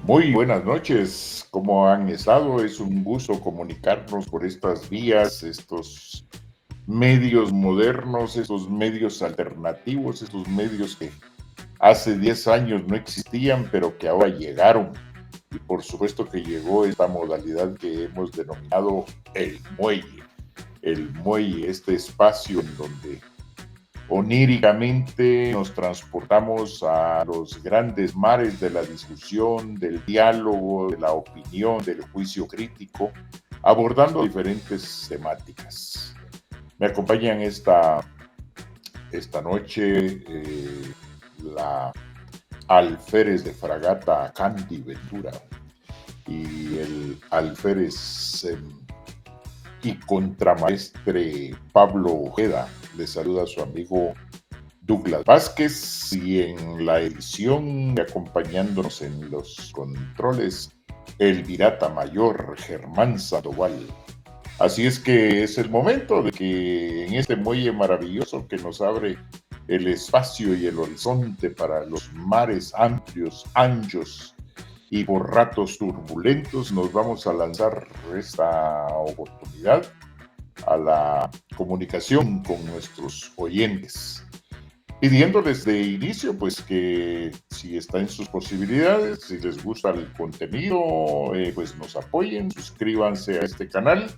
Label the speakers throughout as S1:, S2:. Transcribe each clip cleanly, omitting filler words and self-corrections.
S1: Muy buenas noches, ¿cómo han estado? Es un gusto comunicarnos por estas vías, estos medios modernos, estos medios alternativos, estos medios que hace 10 años no existían, pero que ahora llegaron. Y por supuesto que llegó esta modalidad que hemos denominado el muelle. El muelle, este espacio en donde oníricamente nos transportamos a los grandes mares de la discusión, del diálogo, de la opinión, del juicio crítico, abordando diferentes temáticas. Me acompañan esta noche la alférez de fragata Candy Ventura y el alférez y contramaestre Pablo Ojeda. Le saluda a su amigo Douglas Vázquez y en la edición, acompañándonos en los controles, el pirata mayor Germán Sandoval. Así es que es el momento de que en este muelle maravilloso que nos abre el espacio y el horizonte para los mares amplios, anchos y por ratos turbulentos, nos vamos a lanzar esta oportunidad a la comunicación con nuestros oyentes, pidiéndoles de inicio pues que si está en sus posibilidades, si les gusta el contenido, pues nos apoyen, suscríbanse a este canal.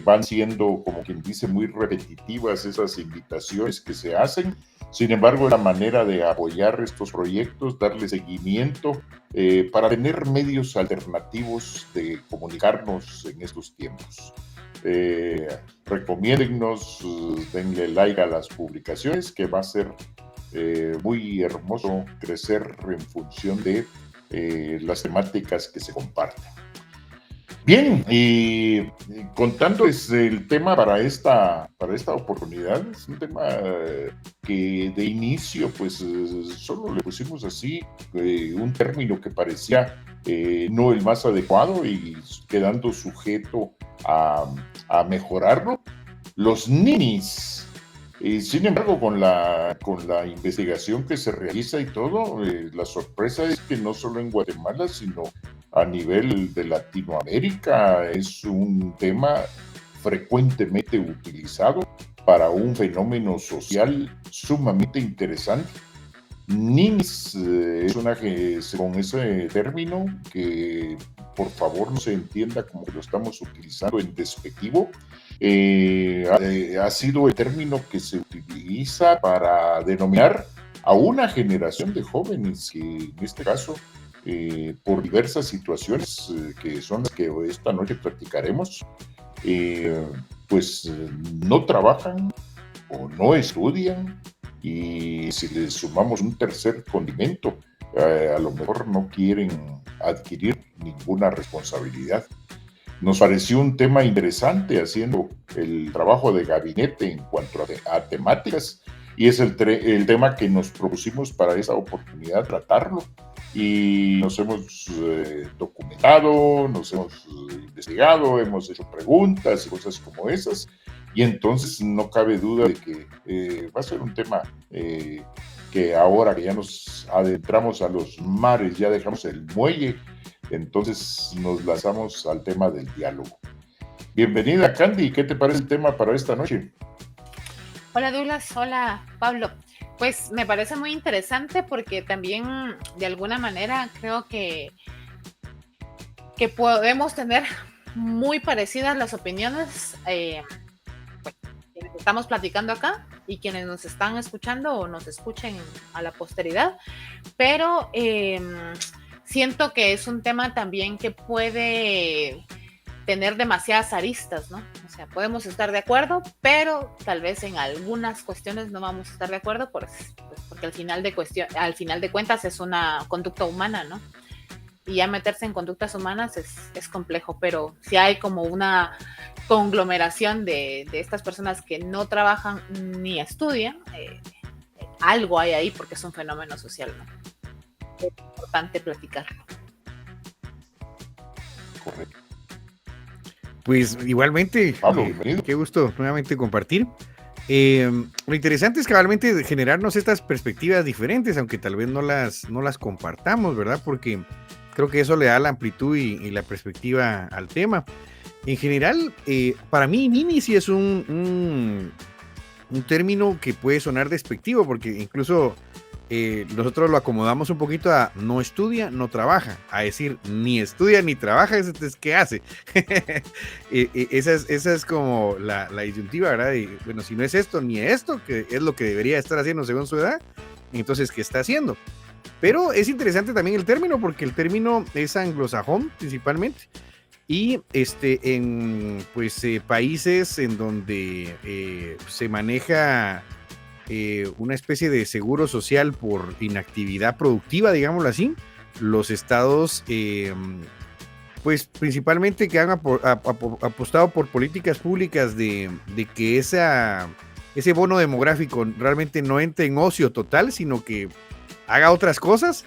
S1: Van siendo, como quien dice, muy repetitivas esas invitaciones que se hacen. Sin embargo, es la manera de apoyar estos proyectos, darle seguimiento para tener medios alternativos de comunicarnos en estos tiempos. Recomiéndennos, denle like a las publicaciones, que va a ser muy hermoso crecer en función de las temáticas que se comparten. Bien, y contándoles el tema para esta oportunidad, es un tema que de inicio pues solo le pusimos así un término que parecía no el más adecuado y quedando sujeto a mejorarlo, los ninis. Sin embargo, con la investigación que se realiza y todo, la sorpresa es que no solo en Guatemala, sino a nivel de Latinoamérica es un tema frecuentemente utilizado para un fenómeno social sumamente interesante. Ninis es una que, con ese término, que por favor no se entienda como que lo estamos utilizando en despectivo. Ha sido el término que se utiliza para denominar a una generación de jóvenes que en este caso, por diversas situaciones que son las que esta noche practicaremos, pues no trabajan o no estudian, y si les sumamos un tercer condimento, a lo mejor no quieren adquirir ninguna responsabilidad. Nos pareció un tema interesante haciendo el trabajo de gabinete en cuanto a temáticas, y es el tema que nos propusimos para esta oportunidad tratarlo, y nos hemos documentado, nos hemos investigado, hemos hecho preguntas y cosas como esas, y entonces no cabe duda de que va a ser un tema que ahora que ya nos adentramos a los mares, ya dejamos el muelle, entonces nos lanzamos al tema del diálogo. Bienvenida, Candy, ¿qué te parece el tema para esta noche?
S2: Hola Douglas, hola Pablo. Pues me parece muy interesante porque también de alguna manera creo que podemos tener muy parecidas las opiniones, pues, quienes estamos platicando acá y quienes nos están escuchando o nos escuchen a la posteridad, pero siento que es un tema también que puede tener demasiadas aristas, ¿no? O sea, podemos estar de acuerdo, pero tal vez en algunas cuestiones no vamos a estar de acuerdo, pues porque al final de cuentas es una conducta humana, ¿no? Y ya meterse en conductas humanas es complejo, pero si hay como una conglomeración de estas personas que no trabajan ni estudian, algo hay ahí porque es un fenómeno social, ¿no? Es importante platicarlo.
S1: Correcto.
S3: Pues igualmente,
S1: Pablo, bienvenido.
S3: qué gusto nuevamente compartir. Lo interesante es cabalmente generarnos estas perspectivas diferentes, aunque tal vez no las compartamos, ¿verdad? Porque creo que eso le da la amplitud y la perspectiva al tema. En general, para mí, Nini sí es un término que puede sonar despectivo, porque incluso nosotros lo acomodamos un poquito a no estudia, no trabaja, a decir ni estudia ni trabaja, entonces ¿qué hace? Esa es como la disyuntiva, ¿verdad? Y, bueno, si no es esto ni esto, que es lo que debería estar haciendo según su edad, entonces ¿qué está haciendo? Pero es interesante también el término, porque el término es anglosajón principalmente, y en pues países en donde se maneja una especie de seguro social por inactividad productiva, digámoslo así, los estados pues principalmente que han apostado por políticas públicas de que ese bono demográfico realmente no entre en ocio total, sino que haga otras cosas,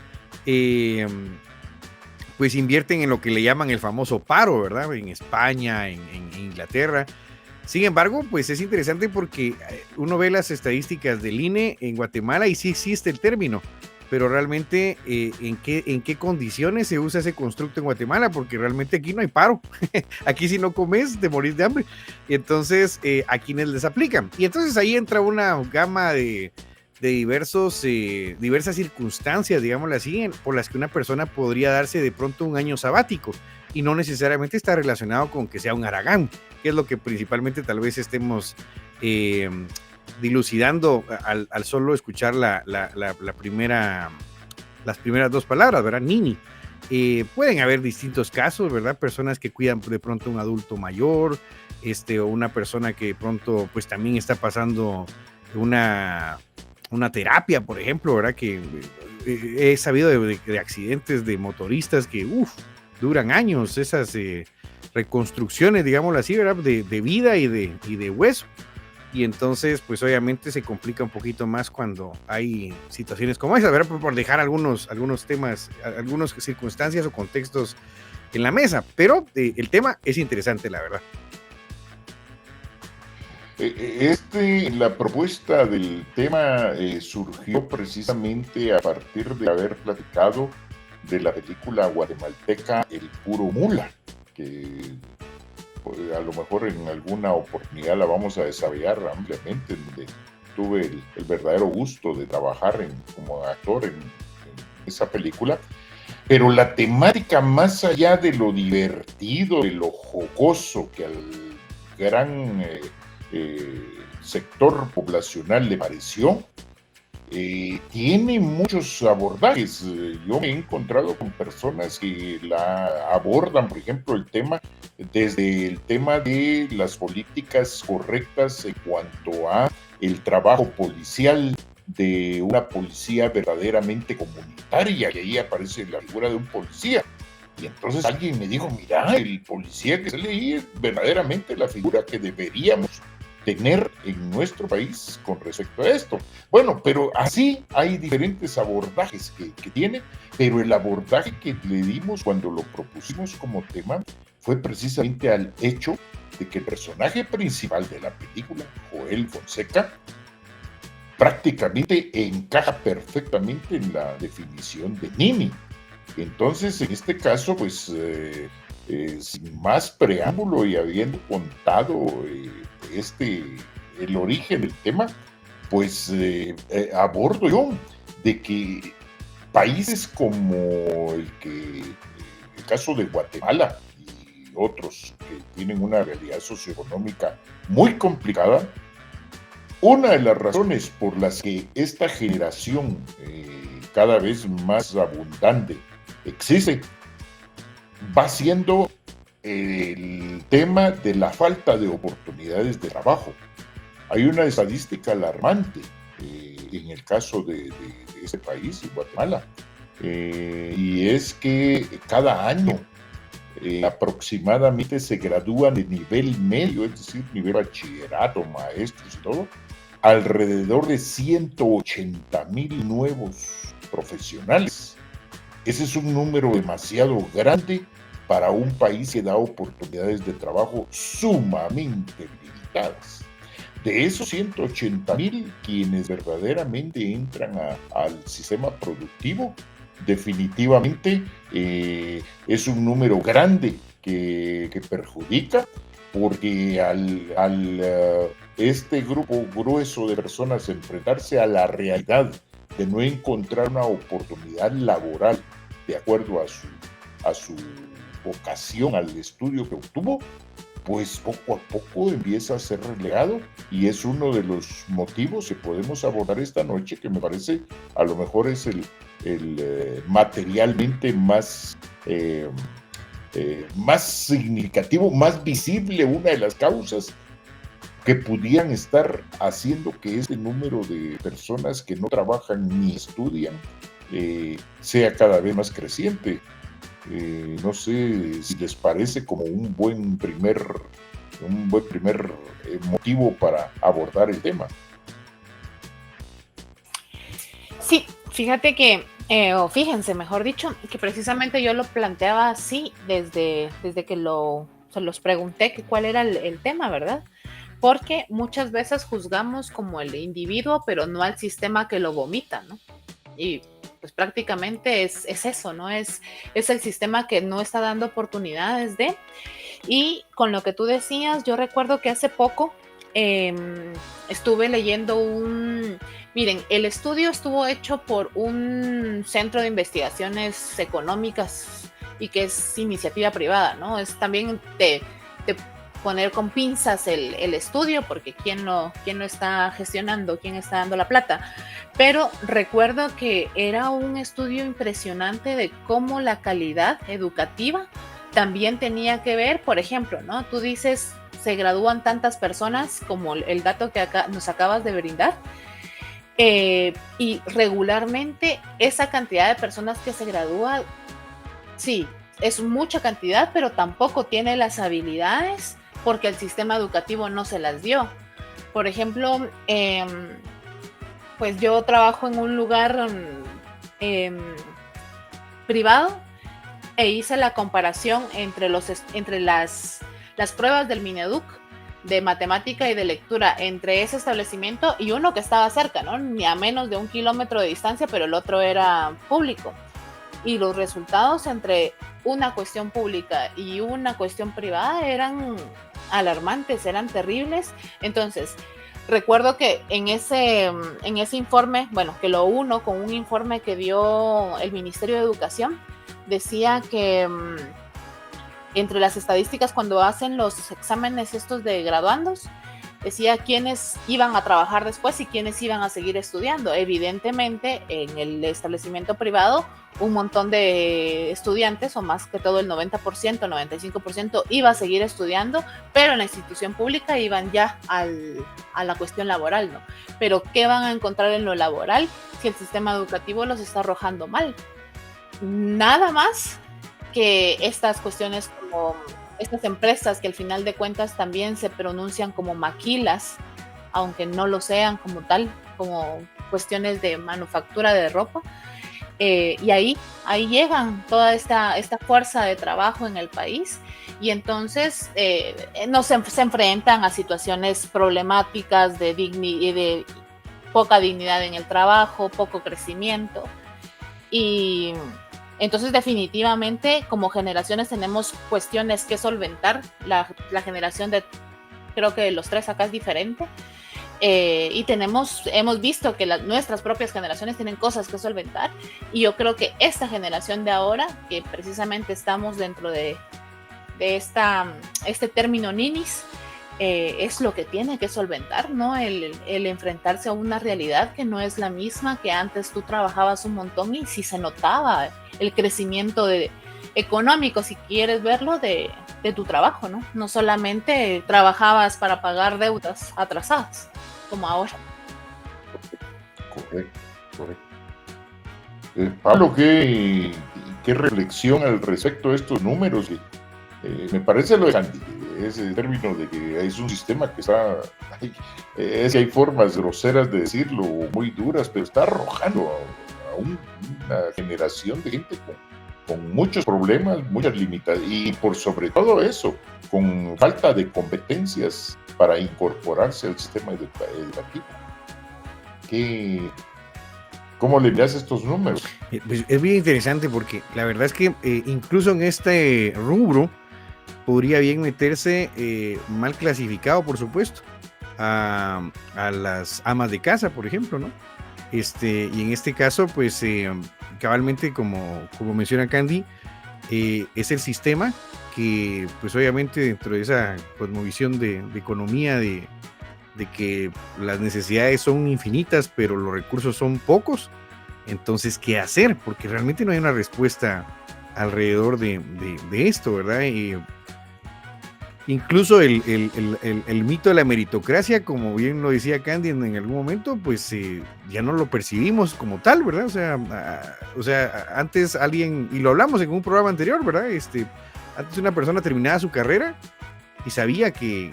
S3: pues invierten en lo que le llaman el famoso paro, ¿verdad? En España, en Inglaterra. Sin embargo, pues es interesante porque uno ve las estadísticas del INE en Guatemala y sí existe el término, pero realmente ¿en qué condiciones se usa ese constructo en Guatemala? Porque realmente aquí no hay paro. Aquí si no comes te morís de hambre. Y entonces, ¿a quiénes les aplican? Y entonces ahí entra una gama de diversas circunstancias, digámoslo así, por las que una persona podría darse de pronto un año sabático, y no necesariamente está relacionado con que sea un haragán, que es lo que principalmente tal vez estemos dilucidando al solo escuchar las primeras dos palabras, ¿verdad? Nini. Pueden haber distintos casos, ¿verdad? Personas que cuidan de pronto a un adulto mayor, o una persona que de pronto pues también está pasando una terapia, por ejemplo, ¿verdad? Que he sabido de accidentes de motoristas que, duran años, esas reconstrucciones, digámoslo así, ¿verdad? De vida y de hueso. Y entonces, pues obviamente se complica un poquito más cuando hay situaciones como esas, ¿verdad? Por dejar algunos temas, algunas circunstancias o contextos en la mesa. Pero el tema es interesante, la verdad.
S1: La propuesta del tema surgió precisamente a partir de haber platicado de la película guatemalteca El Puro Mula, que pues, a lo mejor en alguna oportunidad la vamos a desarrollar ampliamente, donde tuve el verdadero gusto de trabajar como actor en esa película. Pero la temática, más allá de lo divertido, de lo jocoso que al gran sector poblacional le pareció, tiene muchos abordajes. Yo me he encontrado con personas que la abordan, por ejemplo, el tema desde el tema de las políticas correctas en cuanto a el trabajo policial, de una policía verdaderamente comunitaria, y ahí aparece la figura de un policía. Y entonces alguien me dijo, mira, el policía que sale ahí es verdaderamente la figura que deberíamos tener en nuestro país con respecto a esto. Bueno, pero así hay diferentes abordajes que tiene, pero el abordaje que le dimos cuando lo propusimos como tema fue precisamente al hecho de que el personaje principal de la película, Joel Fonseca, prácticamente encaja perfectamente en la definición de Nini. Entonces, en este caso, pues, sin más preámbulo y habiendo contado el origen del tema, pues abordo yo de que países como el caso de Guatemala y otros que tienen una realidad socioeconómica muy complicada, una de las razones por las que esta generación cada vez más abundante existe va siendo el tema de la falta de oportunidades de trabajo. Hay una estadística alarmante en el caso de ese país, de Guatemala, y es que cada año aproximadamente se gradúan de nivel medio, es decir, nivel bachillerato, maestros y todo, alrededor de 180,000 nuevos profesionales. Ese es un número demasiado grande para un país que da oportunidades de trabajo sumamente limitadas. De esos 180,000 quienes verdaderamente entran al sistema productivo, definitivamente es un número grande que perjudica, porque este grupo grueso de personas enfrentarse a la realidad de no encontrar una oportunidad laboral de acuerdo a su vocación, al estudio que obtuvo, pues poco a poco empieza a ser relegado, y es uno de los motivos que podemos abordar esta noche, que me parece a lo mejor es el materialmente más significativo, más visible, una de las causas que pudieran estar haciendo que este número de personas que no trabajan ni estudian sea cada vez más creciente. No sé si les parece como un buen primer motivo para abordar el tema.
S2: Sí, fíjate que, o fíjense, mejor dicho, que precisamente yo lo planteaba así desde que se los pregunté que cuál era el tema, ¿verdad? Porque muchas veces juzgamos como el individuo, pero no al sistema que lo vomita, ¿no? Y pues prácticamente es eso, ¿no? Es el sistema que no está dando oportunidades de. Y con lo que tú decías, yo recuerdo que hace poco estuve leyendo miren, el estudio estuvo hecho por un centro de investigaciones económicas y que es iniciativa privada, ¿no? Es también de poner con pinzas el estudio, porque quién lo está gestionando, quién está dando la plata. Pero recuerdo que era un estudio impresionante de cómo la calidad educativa también tenía que ver, por ejemplo, ¿no? Tú dices, se gradúan tantas personas como el dato que nos acabas de brindar, y regularmente esa cantidad de personas que se gradúa, sí, es mucha cantidad, pero tampoco tiene las habilidades porque el sistema educativo no se las dio. Por ejemplo, pues yo trabajo en un lugar privado e hice la comparación entre las pruebas del Mineduc de matemática y de lectura entre ese establecimiento y uno que estaba cerca, ¿no? Ni a menos de 1 kilómetro de distancia, pero el otro era público. Y los resultados entre una cuestión pública y una cuestión privada eran alarmantes, eran terribles. Entonces, recuerdo que en ese informe, bueno, que lo uno con un informe que dio el Ministerio de Educación, decía que entre las estadísticas cuando hacen los exámenes estos de graduandos, decía quiénes iban a trabajar después y quiénes iban a seguir estudiando. Evidentemente, en el establecimiento privado, un montón de estudiantes, o más que todo el 90%, 95%, iba a seguir estudiando, pero en la institución pública iban ya a la cuestión laboral, ¿no? Pero ¿qué van a encontrar en lo laboral si el sistema educativo los está arrojando mal? Nada más que estas cuestiones como estas empresas que al final de cuentas también se pronuncian como maquilas, aunque no lo sean como tal, como cuestiones de manufactura de ropa, y ahí llegan toda esta fuerza de trabajo en el país, y entonces se enfrentan a situaciones problemáticas de poca dignidad en el trabajo, poco crecimiento, y entonces definitivamente como generaciones tenemos cuestiones que solventar. La generación de, creo que de los tres acá es diferente, y hemos visto que nuestras propias generaciones tienen cosas que solventar, y yo creo que esta generación de ahora, que precisamente estamos dentro de este término ninis, es lo que tiene que solventar, ¿no? El enfrentarse a una realidad que no es la misma que antes. Tú trabajabas un montón y sí se notaba el crecimiento económico, si quieres verlo, de tu trabajo, ¿no? No solamente trabajabas para pagar deudas atrasadas, como ahora.
S1: Correcto. Pablo, ¿qué reflexión al respecto de estos números? Me parece lo de ese término de que es un sistema que está, es que hay formas groseras de decirlo, muy duras, pero está arrojando a una generación de gente con muchos problemas, muchas limitaciones, y por sobre todo eso, con falta de competencias para incorporarse al sistema educativo. ¿Cómo le das estos números?
S3: Pues es bien interesante porque la verdad es que incluso en este rubro podría bien meterse mal clasificado, por supuesto, a las amas de casa, por ejemplo, ¿no? Y en este caso, pues cabalmente, como menciona Candy, es el sistema que, pues obviamente dentro de esa cosmovisión de economía, de que las necesidades son infinitas, pero los recursos son pocos. Entonces, ¿qué hacer? Porque realmente no hay una respuesta alrededor de esto, ¿verdad? Incluso el mito de la meritocracia, como bien lo decía Candy en algún momento, pues ya no lo percibimos como tal, ¿verdad? O sea, antes alguien, y lo hablamos en un programa anterior, ¿verdad? Antes una persona terminaba su carrera y sabía que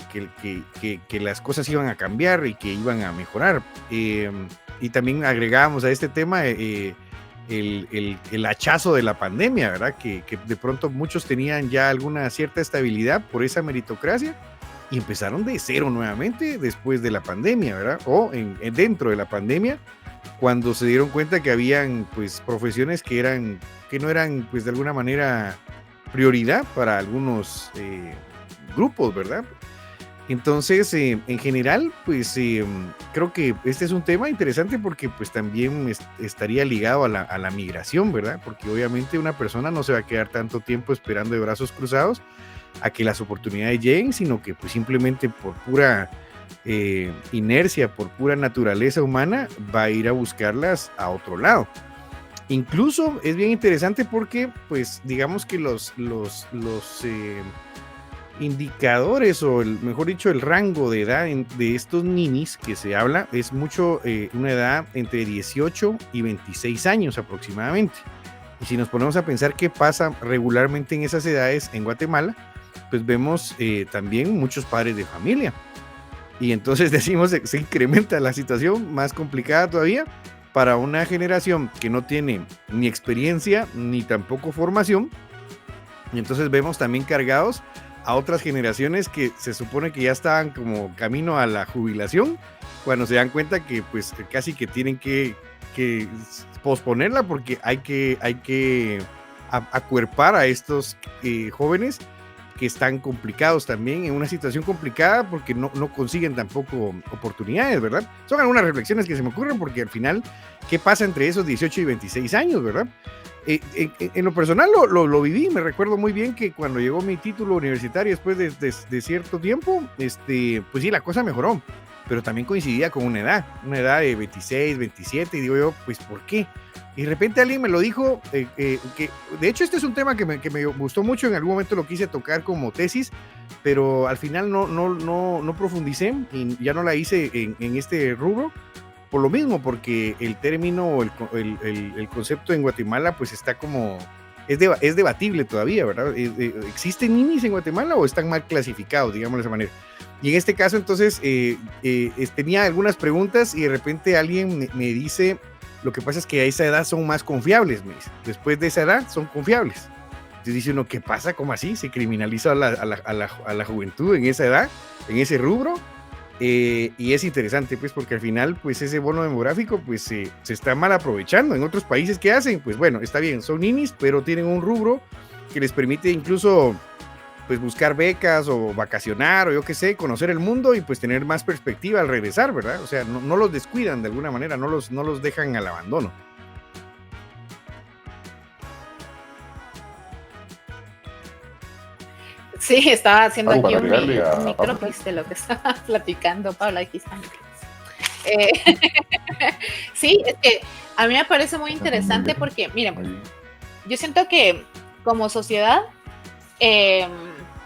S3: las cosas iban a cambiar y que iban a mejorar. Y también agregábamos a este tema el hachazo de la pandemia, ¿verdad? Que de pronto muchos tenían ya alguna cierta estabilidad por esa meritocracia y empezaron de cero nuevamente después de la pandemia, ¿verdad? O dentro de la pandemia, cuando se dieron cuenta que habían pues profesiones que no eran pues de alguna manera prioridad para algunos grupos, ¿verdad? Entonces, en general, pues creo que este es un tema interesante porque pues también estaría ligado a la migración, ¿verdad? Porque obviamente una persona no se va a quedar tanto tiempo esperando de brazos cruzados a que las oportunidades lleguen, sino que pues simplemente por pura inercia, por pura naturaleza humana, va a ir a buscarlas a otro lado. Incluso es bien interesante porque pues digamos que los indicadores, o mejor dicho, el rango de edad de estos ninis que se habla es mucho una edad entre 18 y 26 años aproximadamente. Y si nos ponemos a pensar qué pasa regularmente en esas edades en Guatemala, pues vemos también muchos padres de familia. Y entonces decimos que se incrementa la situación más complicada todavía para una generación que no tiene ni experiencia ni tampoco formación. Y entonces vemos también cargados a otras generaciones que se supone que ya estaban como camino a la jubilación, cuando se dan cuenta que pues casi que tienen que posponerla porque hay que acuerpar a estos jóvenes que están complicados también, en una situación complicada porque no consiguen tampoco oportunidades, ¿verdad? Son algunas reflexiones que se me ocurren porque al final, ¿qué pasa entre esos 18 y 26 años, verdad? En lo personal lo viví, me recuerdo muy bien que cuando llegó mi título universitario después de cierto tiempo, pues sí, la cosa mejoró, pero también coincidía con una edad de 26, 27, y digo yo, pues ¿por qué? Y de repente alguien me lo dijo, que de hecho este es un tema que me gustó mucho, en algún momento lo quise tocar como tesis, pero al final no profundicé y ya no la hice en este rubro, por lo mismo, porque el término, el concepto en Guatemala pues está como, es debatible todavía, ¿verdad? ¿Existen ninis en Guatemala o están mal clasificados, digamos de esa manera? Y en este caso entonces tenía algunas preguntas y de repente alguien me dice, lo que pasa es que a esa edad son más confiables, me dice. Después de esa edad son confiables. Entonces dice uno, ¿qué pasa? ¿Cómo así? ¿Se criminaliza a la juventud en esa edad, en ese rubro? Y es interesante, pues, porque al final, pues, ese bono demográfico, pues, se está mal aprovechando. En otros países, ¿qué hacen? Pues, bueno, está bien, son ninis, pero tienen un rubro que les permite incluso, pues, buscar becas o vacacionar o yo qué sé, conocer el mundo y, pues, tener más perspectiva al regresar, ¿verdad? O sea, no los descuidan de alguna manera, no los dejan al abandono.
S2: Sí, estaba haciendo aquí un micropis de lo que estaba platicando Paula. Aquí está. Sí, es que a mí me parece muy interesante porque, miren, yo siento que como sociedad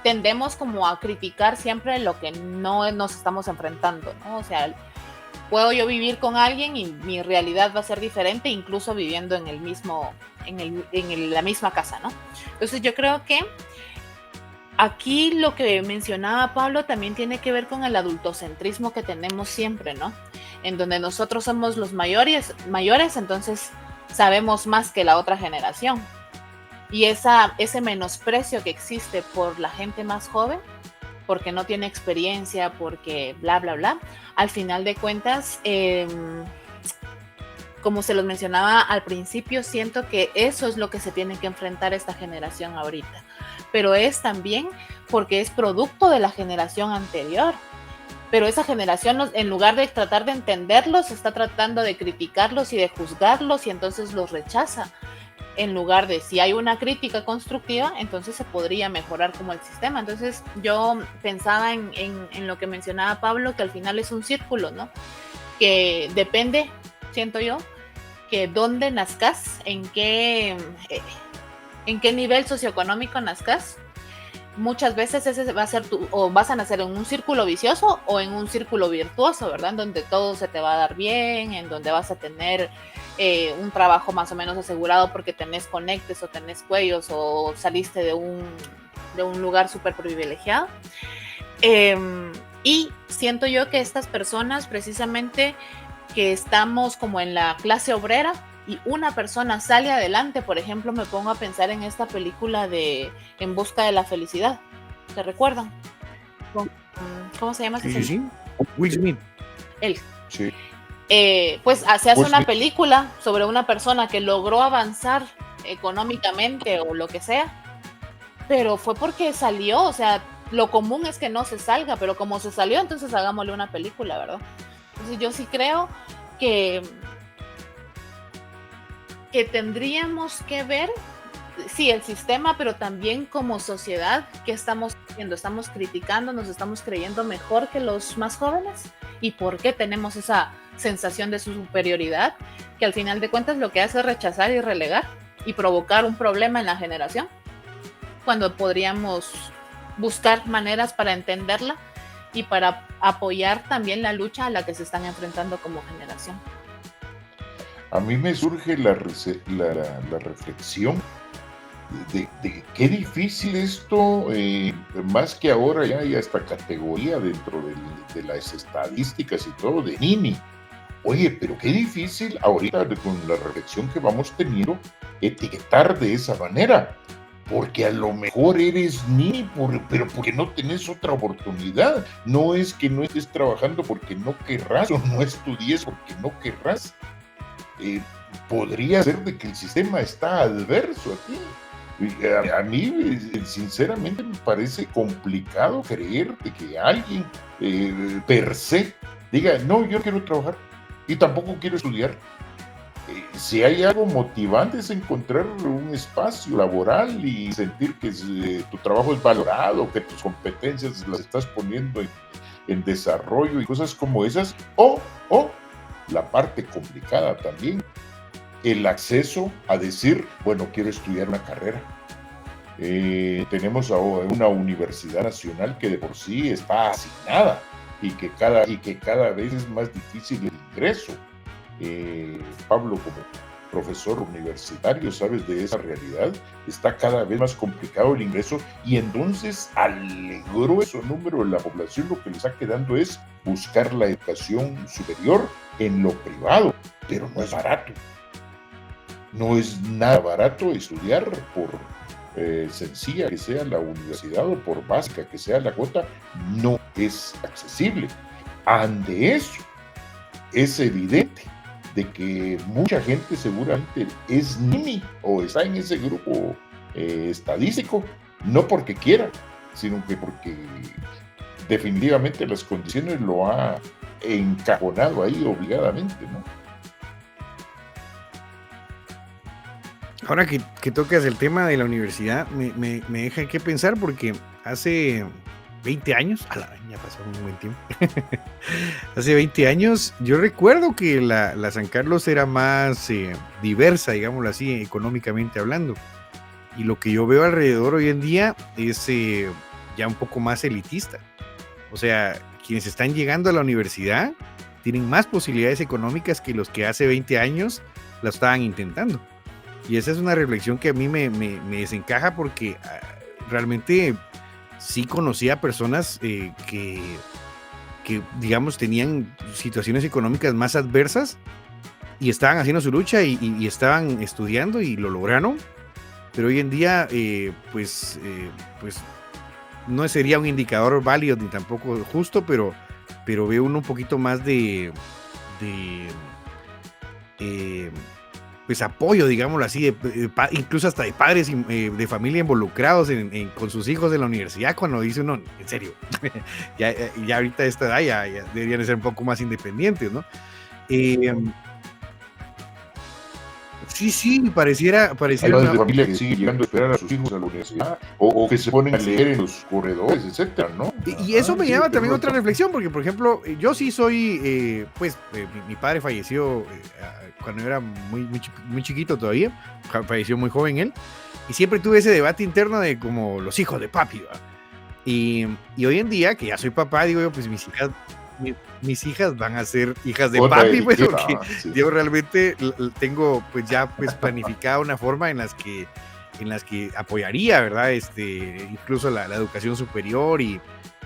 S2: tendemos como a criticar siempre lo que no nos estamos enfrentando, ¿no? O sea, puedo yo vivir con alguien y mi realidad va a ser diferente, incluso viviendo en el mismo, en la misma casa, ¿no? Entonces yo creo que aquí lo que mencionaba Pablo también tiene que ver con el adultocentrismo que tenemos siempre, ¿no? En donde nosotros somos los mayores, entonces sabemos más que la otra generación. Y ese menosprecio que existe por la gente más joven, porque no tiene experiencia, porque bla, bla, bla, al final de cuentas, como se los mencionaba al principio, siento que eso es lo que se tiene que enfrentar esta generación ahorita. Pero es también porque es producto de la generación anterior. Pero esa generación, en lugar de tratar de entenderlos, está tratando de criticarlos y de juzgarlos, y entonces los rechaza. En lugar de, si hay una crítica constructiva, entonces se podría mejorar como el sistema. Entonces yo pensaba en lo que mencionaba Pablo, que al final es un círculo, ¿no? Que depende, siento yo, que dónde nazcas, en qué nivel socioeconómico nazcas. Muchas veces ese va a ser o vas a nacer en un círculo vicioso o en un círculo virtuoso, ¿verdad? En donde todo se te va a dar bien, en donde vas a tener un trabajo más o menos asegurado porque tenés conectes o tenés cuellos o saliste de un lugar súper privilegiado. Y siento yo que estas personas, precisamente que estamos como en la clase obrera, y una persona sale adelante, por ejemplo, me pongo a pensar en esta película de En busca de la felicidad. ¿Se recuerdan? ¿Cómo se llama ese señor?
S3: Sí. Will Smith.
S2: Él.
S1: Sí.
S2: Pues se hace una película sobre una persona que logró avanzar económicamente o lo que sea, pero fue porque salió. O sea, lo común es que no se salga, pero como se salió, entonces hagámosle una película, ¿verdad? Entonces yo sí creo que tendríamos que ver, sí, el sistema, pero también como sociedad, ¿qué estamos haciendo? ¿Estamos criticando? ¿Nos estamos creyendo mejor que los más jóvenes? ¿Y por qué tenemos esa sensación de su superioridad? Que al final de cuentas lo que hace es rechazar y relegar y provocar un problema en la generación, cuando podríamos buscar maneras para entenderla y para apoyar también la lucha a la que se están enfrentando como generación.
S1: A mí me surge la reflexión de qué difícil esto, más que ahora ya hay hasta categoría dentro de las estadísticas y todo, de Nini. Oye, pero qué difícil ahorita con la reflexión que vamos teniendo, etiquetar de esa manera. Porque a lo mejor eres Nini, pero porque no tenés otra oportunidad. No es que no estés trabajando porque no querrás, o no estudies porque no querrás. Podría ser de que el sistema está adverso a ti. A mí, sinceramente, me parece complicado creer de que alguien per se diga, no, yo no quiero trabajar y tampoco quiero estudiar. Si hay algo motivante es encontrar un espacio laboral y sentir que tu trabajo es valorado, que tus competencias las estás poniendo en desarrollo y cosas como esas, o la parte complicada también, el acceso a decir, bueno, quiero estudiar una carrera. Tenemos ahora una universidad nacional que de por sí está asignada y que cada vez es más difícil el ingreso. Pablo, como profesor universitario, sabes de esa realidad, está cada vez más complicado el ingreso, y entonces al grueso número de la población lo que le está quedando es buscar la educación superior en lo privado, pero no es barato. No es nada barato estudiar, por sencilla que sea la universidad o por básica que sea la cuota, no es accesible. Ante eso, es evidente de que mucha gente seguramente es Nini o está en ese grupo estadístico, no porque quiera, sino que porque definitivamente las condiciones lo ha encajonado ahí obligadamente, ¿no?
S3: Ahora que tocas el tema de la universidad, me deja que pensar, porque hace 20 años, ya pasó un buen tiempo, hace 20 años, yo recuerdo que la San Carlos era más diversa, digámoslo así, económicamente hablando, y lo que yo veo alrededor hoy en día es ya un poco más elitista. O sea, quienes están llegando a la universidad tienen más posibilidades económicas que los que hace 20 años la estaban intentando. Y esa es una reflexión que a mí me desencaja, porque realmente sí conocía personas que digamos tenían situaciones económicas más adversas y estaban haciendo su lucha y estaban estudiando y lo lograron, pero hoy en día, pues no sería un indicador válido ni tampoco justo, pero veo uno un poquito más de pues apoyo, digámoslo así, incluso hasta de padres de familia involucrados con sus hijos en la universidad, cuando dice uno, en serio, ya ahorita a esta edad ya deberían ser un poco más independientes, ¿no? Sí, pareciera
S1: Hay padres de familia que siguen llegando a esperar a sus hijos a la universidad, o que se ponen a leer en los corredores, etcétera, ¿no?
S3: Y eso me lleva también a otra reflexión, porque por ejemplo, yo sí soy, mi padre falleció cuando era muy chiquito todavía, falleció muy joven él, y siempre tuve ese debate interno de como los hijos de papi, ¿va? Y hoy en día, que ya soy papá, digo yo, pues mis hijas van a ser hijas de papi, pues, porque sí. Yo realmente tengo pues ya pues planificada una forma en las que apoyaría, ¿verdad? Incluso la educación superior y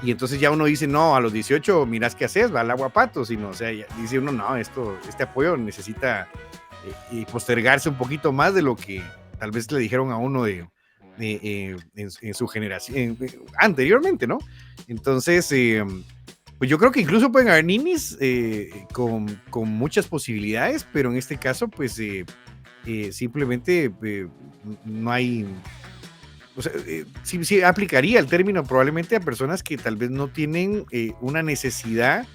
S3: entonces ya uno dice, no, a los 18 mirás qué haces, va al agua pato, sino, o sea, dice uno, no, este apoyo necesita postergarse un poquito más de lo que tal vez le dijeron a uno en su generación, anteriormente, ¿no? Entonces, pues yo creo que incluso pueden haber ninis con muchas posibilidades, pero en este caso, pues simplemente no hay, o sea, sí aplicaría el término probablemente a personas que tal vez no tienen una necesidad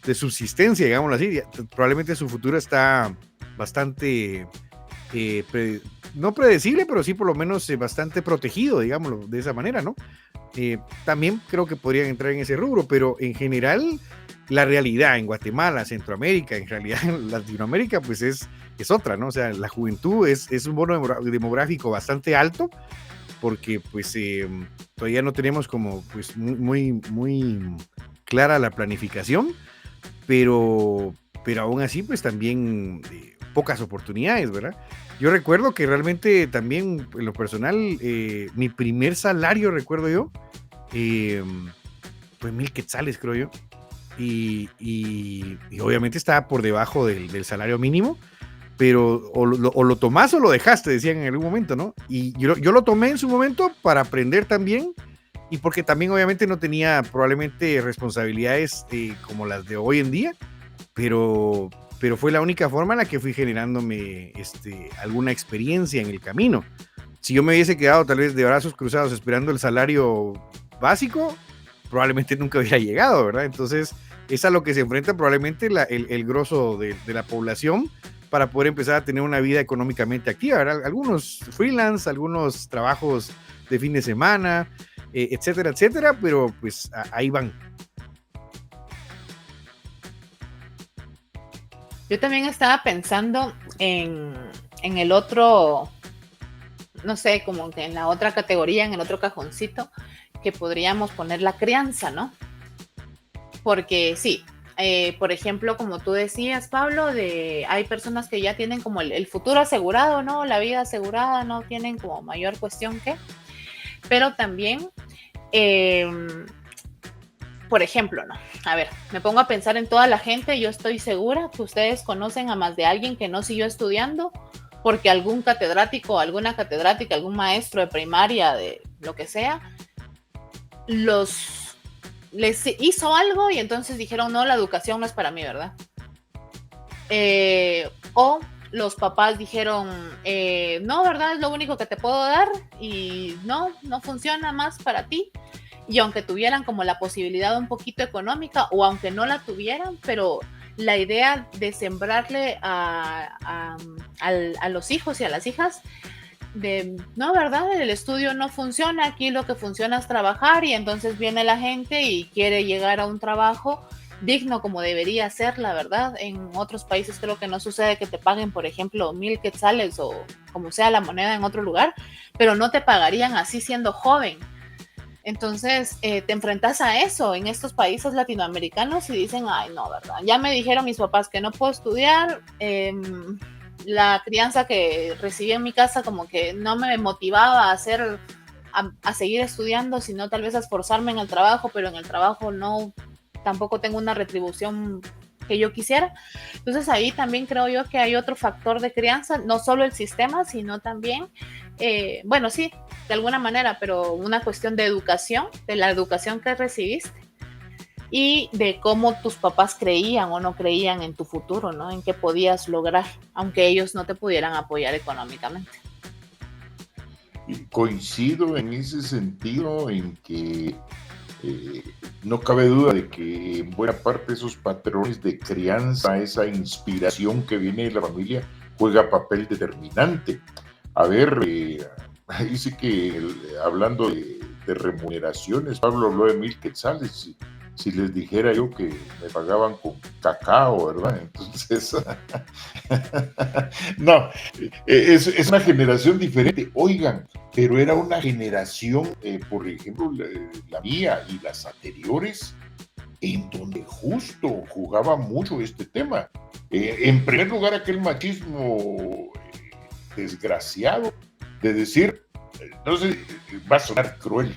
S3: de subsistencia, digámoslo así. Probablemente su futuro está bastante, no predecible, pero sí por lo menos bastante protegido, digámoslo de esa manera, ¿no? También creo que podrían entrar en ese rubro, pero en general la realidad en Guatemala, Centroamérica, en realidad en Latinoamérica, pues es otra, ¿no? O sea, la juventud es un bono demográfico bastante alto, porque pues todavía no tenemos como pues muy clara la planificación, pero aún así pues también pocas oportunidades, ¿verdad? Yo recuerdo que realmente también en lo personal, mi primer salario, recuerdo yo, fue 1,000 quetzales, creo yo, y obviamente estaba por debajo del salario mínimo, pero o lo tomás o lo dejaste, decían en algún momento, ¿no? Y yo lo tomé en su momento para aprender también, y porque también obviamente no tenía probablemente responsabilidades como las de hoy en día, pero fue la única forma en la que fui generándome alguna experiencia en el camino. Si yo me hubiese quedado tal vez de brazos cruzados esperando el salario básico, probablemente nunca hubiera llegado, ¿verdad? Entonces es a lo que se enfrenta probablemente el grosso de la población para poder empezar a tener una vida económicamente activa, ¿verdad? Algunos freelance, algunos trabajos de fin de semana, etcétera, etcétera, pero pues ahí van.
S2: Yo también estaba pensando en el otro, no sé, como que en la otra categoría, en el otro cajoncito, que podríamos poner la crianza, ¿no? Porque sí, por ejemplo, como tú decías, Pablo, hay personas que ya tienen como el futuro asegurado, ¿no? La vida asegurada, no tienen como mayor cuestión que, pero también, por ejemplo, ¿no? A ver, me pongo a pensar en toda la gente. Yo estoy segura que ustedes conocen a más de alguien que no siguió estudiando porque algún catedrático, alguna catedrática, algún maestro de primaria, de lo que sea, les hizo algo y entonces dijeron, no, la educación no es para mí, ¿verdad? O los papás dijeron, no, ¿verdad? Es lo único que te puedo dar y no funciona más para ti. Y aunque tuvieran como la posibilidad un poquito económica o aunque no la tuvieran, pero la idea de sembrarle a los hijos y a las hijas de, no, ¿verdad? El estudio no funciona, aquí lo que funciona es trabajar y entonces viene la gente y quiere llegar a un trabajo digno como debería ser, la verdad. En otros países creo que no sucede que te paguen, por ejemplo, 1,000 quetzales o como sea la moneda en otro lugar, pero no te pagarían así siendo joven. Entonces te enfrentas a eso en estos países latinoamericanos y dicen, ay, no, ¿verdad? Ya me dijeron mis papás que no puedo estudiar, la crianza que recibí en mi casa como que no me motivaba a seguir estudiando, sino tal vez a esforzarme en el trabajo, pero en el trabajo no, tampoco tengo una retribución que yo quisiera. Entonces ahí también creo yo que hay otro factor de crianza, no solo el sistema, sino también, bueno, sí, de alguna manera, pero una cuestión de educación, de la educación que recibiste y de cómo tus papás creían o no creían en tu futuro, ¿no? En qué podías lograr, aunque ellos no te pudieran apoyar económicamente.
S1: Coincido en ese sentido en que no cabe duda de que en buena parte esos patrones de crianza, esa inspiración que viene de la familia, juega papel determinante. A ver, ahí sí que hablando de remuneraciones, Pablo habló de 1,000 quetzales. Si les dijera yo que me pagaban con cacao, ¿verdad? Entonces, no, es una generación diferente. Oigan, pero era una generación, por ejemplo, la mía y las anteriores, en donde justo jugaba mucho este tema. En primer lugar, aquel machismo desgraciado de decir, no sé, va a sonar cruel.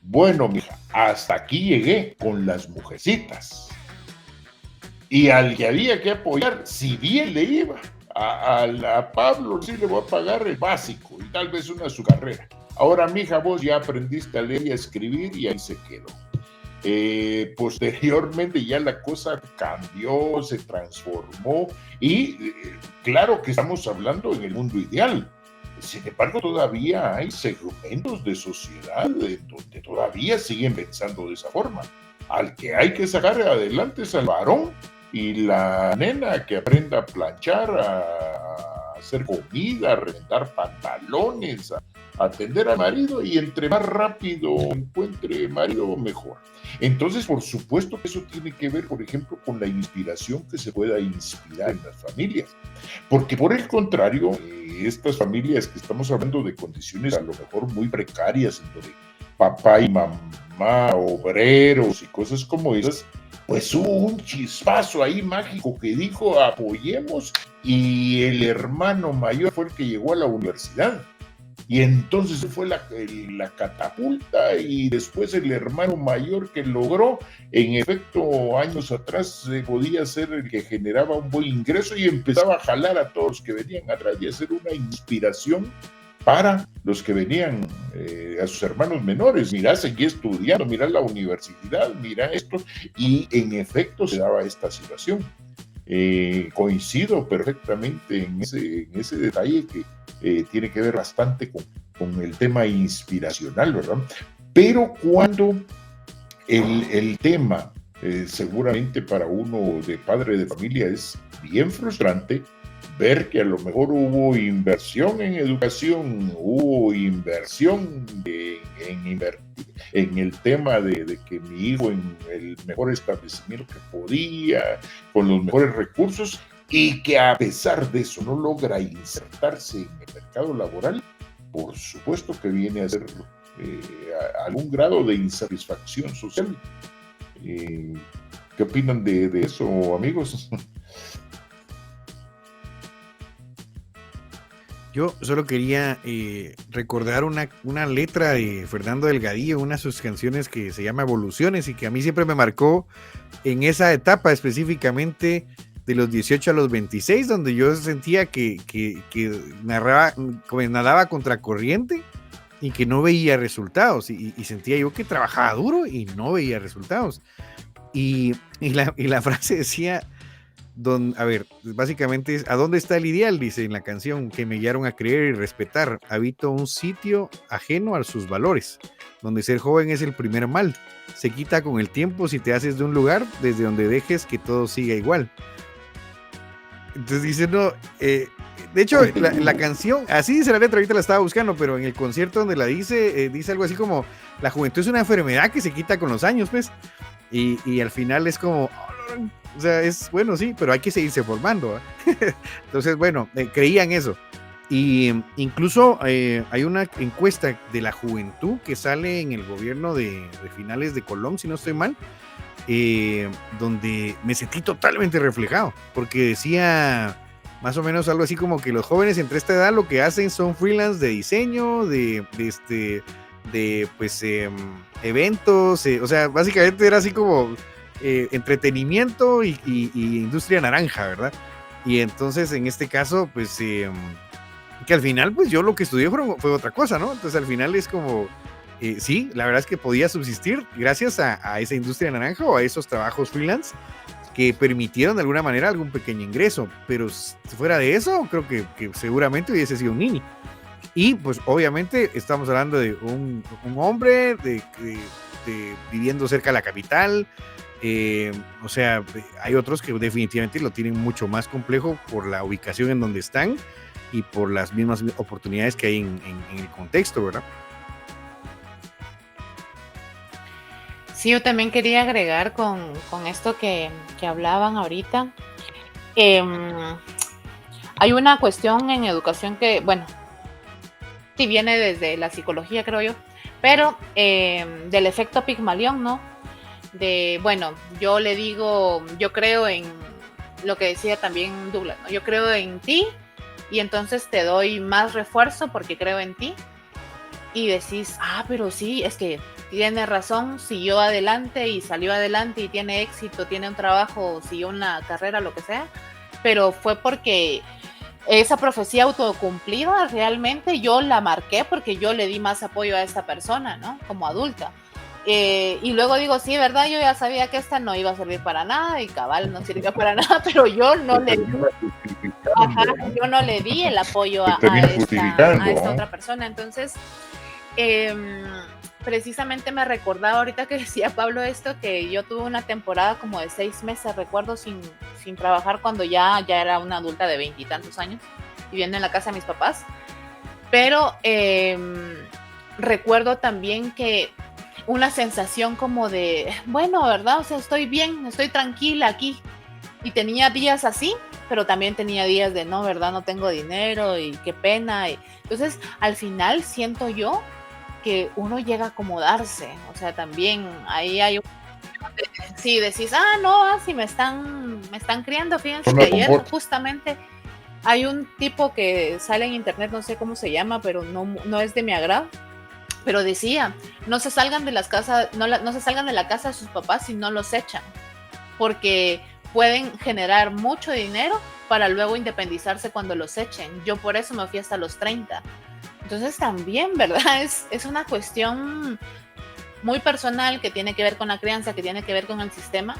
S1: Bueno, mija, hasta aquí llegué con las mujercitas. Y al que había que apoyar, si bien le iba, a Pablo sí le voy a pagar el básico y tal vez una su carrera. Ahora, mija, vos ya aprendiste a leer y a escribir y ahí se quedó. Posteriormente ya la cosa cambió, se transformó y claro que estamos hablando en el mundo ideal. Sin embargo, todavía hay segmentos de sociedad donde todavía siguen pensando de esa forma. Al que hay que sacar adelante es al varón y la nena que aprenda a planchar, a hacer comida, a reventar pantalones, a atender al marido y entre más rápido encuentre marido, mejor. Entonces, por supuesto que eso tiene que ver, por ejemplo, con la inspiración que se pueda inspirar en las familias. Porque por el contrario, estas familias que estamos hablando de condiciones a lo mejor muy precarias, en donde papá y mamá, obreros y cosas como esas, pues hubo un chispazo ahí mágico que dijo apoyemos y el hermano mayor fue el que llegó a la universidad. Y entonces fue la catapulta y después el hermano mayor que logró, en efecto, años atrás podía ser el que generaba un buen ingreso y empezaba a jalar a todos los que venían atrás y a ser una inspiración para los que venían a sus hermanos menores. Mirá, seguí estudiando, mirá la universidad, mirá esto, y en efecto se daba esta situación. Coincido perfectamente en ese detalle que tiene que ver bastante con el tema inspiracional, ¿verdad? Pero cuando el tema seguramente para uno de padre de familia es bien frustrante ver que a lo mejor hubo inversión en educación, hubo inversión en el tema de que mi hijo en el mejor establecimiento que podía, con los mejores recursos, y que a pesar de eso no logra insertarse en el mercado laboral, por supuesto que viene a ser algún grado de insatisfacción social. ¿Qué opinan de eso, amigos?
S3: Yo solo quería recordar una letra de Fernando Delgadillo, una de sus canciones que se llama Evoluciones y que a mí siempre me marcó en esa etapa específicamente de los 18 a los 26, donde yo sentía que nadaba contracorriente y que no veía resultados y sentía yo que trabajaba duro y no veía resultados. Y la frase decía, a ver, básicamente es, ¿a dónde está el ideal? Dice en la canción, que me guiaron a creer y respetar. Habito un sitio ajeno a sus valores, donde ser joven es el primer mal. Se quita con el tiempo si te haces de un lugar desde donde dejes que todo siga igual. Entonces dice, no, de hecho, la canción, así dice la letra, ahorita la estaba buscando, pero en el concierto donde la dice, dice algo así como, la juventud es una enfermedad que se quita con los años, pues, y al final es como, o sea, es bueno, sí, pero hay que seguirse formando, ¿eh? Entonces, bueno, creían eso. Y incluso hay una encuesta de la juventud que sale en el gobierno de finales de Colón, si no estoy mal, donde me sentí totalmente reflejado, porque decía más o menos algo así como que los jóvenes entre esta edad lo que hacen son freelance de diseño, de eventos, o sea, básicamente era así como entretenimiento y industria naranja, ¿verdad? Y entonces en este caso, pues que al final, pues yo lo que estudié fue otra cosa, ¿no? Entonces al final es como, sí, la verdad es que podía subsistir gracias a esa industria naranja o a esos trabajos freelance que permitieron de alguna manera algún pequeño ingreso, pero fuera de eso, creo que seguramente hubiese sido un Nini. Y pues obviamente estamos hablando de un hombre viviendo cerca de la capital. O sea, hay otros que definitivamente lo tienen mucho más complejo por la ubicación en donde están y por las mismas oportunidades que hay en el contexto, ¿verdad?
S2: Sí, yo también quería agregar con esto que hablaban ahorita. Hay una cuestión en educación que, bueno, sí viene desde la psicología, creo yo, pero del efecto Pigmalión, ¿no? Bueno, yo le digo, yo creo en lo que decía también Douglas, ¿no? Yo creo en ti y entonces te doy más refuerzo porque creo en ti. Y decís, pero sí, es que tiene razón, siguió adelante y salió adelante y tiene éxito, tiene un trabajo, siguió una carrera, lo que sea, pero fue porque esa profecía autocumplida realmente yo la marqué porque yo le di más apoyo a esta persona, ¿no? Como adulta. Y luego digo, sí, ¿verdad? Yo ya sabía que esta no iba a servir para nada y cabal no sirvió para nada, pero yo no le di el apoyo a esta otra persona. Entonces, precisamente me recordaba ahorita que decía Pablo esto, que yo tuve una temporada como de 6 meses, recuerdo, sin trabajar cuando ya era una adulta de 20 y tantos años, viviendo en la casa de mis papás. Pero recuerdo también que una sensación como de, bueno, ¿verdad? O sea, estoy bien, estoy tranquila aquí. Y tenía días así, pero también tenía días de, no, ¿verdad? No tengo dinero y qué pena. Entonces, al final siento yo que uno llega a acomodarse. O sea, también ahí hay un... Sí, decís, sí me están criando. Fíjense que ayer justamente hay un tipo que sale en internet, no sé cómo se llama, pero no es de mi agrado. Pero decía, no se salgan de las casas, no se salgan de la casa de sus papás si no los echan, porque pueden generar mucho dinero para luego independizarse cuando los echen. Yo por eso me fui hasta los 30. Entonces también, ¿verdad? Es una cuestión muy personal que tiene que ver con la crianza, que tiene que ver con el sistema,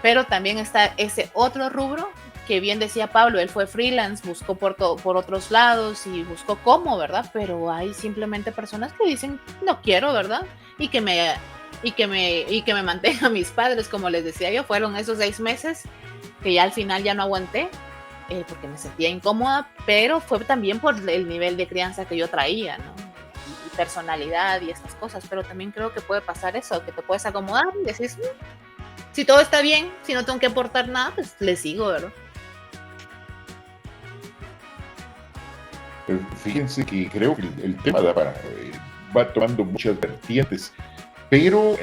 S2: pero también está ese otro rubro que bien decía Pablo, él fue freelance, buscó por otros lados y buscó cómo, ¿verdad? Pero hay simplemente personas que dicen, no quiero, ¿verdad? Y que me mantengan mis padres, como les decía yo, fueron esos 6 meses que ya al final ya no aguanté, porque me sentía incómoda, pero fue también por el nivel de crianza que yo traía, ¿no? Y personalidad y estas cosas, pero también creo que puede pasar eso, que te puedes acomodar y decís, si todo está bien, si no tengo que aportar nada, pues le sigo, ¿verdad?
S1: Fíjense que creo que el tema va tomando muchas vertientes, pero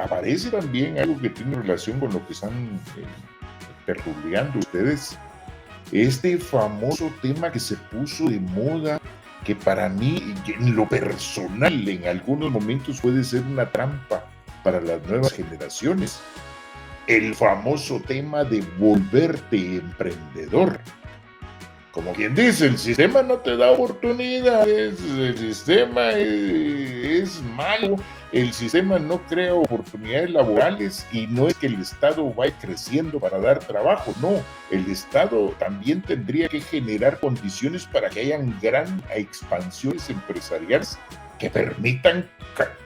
S1: aparece también algo que tiene relación con lo que están tertuliando ustedes, este famoso tema que se puso de moda, que para mí, en lo personal, en algunos momentos puede ser una trampa para las nuevas generaciones, el famoso tema de volverte emprendedor. Como quien dice, el sistema no te da oportunidades, el sistema es malo, el sistema no crea oportunidades laborales y no es que el Estado vaya creciendo para dar trabajo, no, el Estado también tendría que generar condiciones para que hayan gran expansiones empresariales que permitan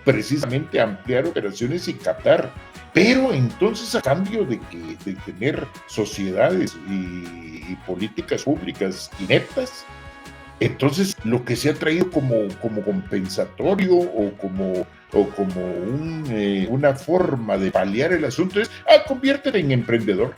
S1: precisamente ampliar operaciones y captar. Pero entonces, a cambio de tener sociedades y políticas públicas ineptas, entonces lo que se ha traído como compensatorio o como una forma de paliar el asunto es, conviértete en emprendedor.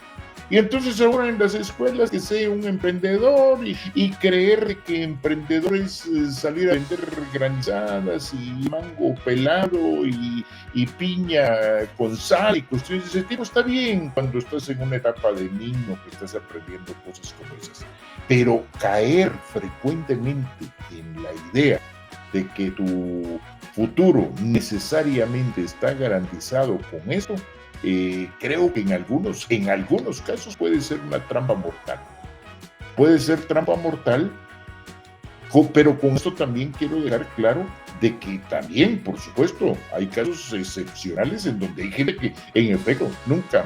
S1: Y entonces ahora en las escuelas que sea un emprendedor y creer que emprendedor es salir a vender granizadas y mango pelado y piña con sal y cuestiones de ese tipo, está bien cuando estás en una etapa de niño que estás aprendiendo cosas como esas. Pero caer frecuentemente en la idea de que tu futuro necesariamente está garantizado con eso, creo que en algunos casos puede ser una trampa mortal. Puede ser trampa mortal, pero con esto también quiero dejar claro de que también, por supuesto, hay casos excepcionales en donde hay gente que en efecto nunca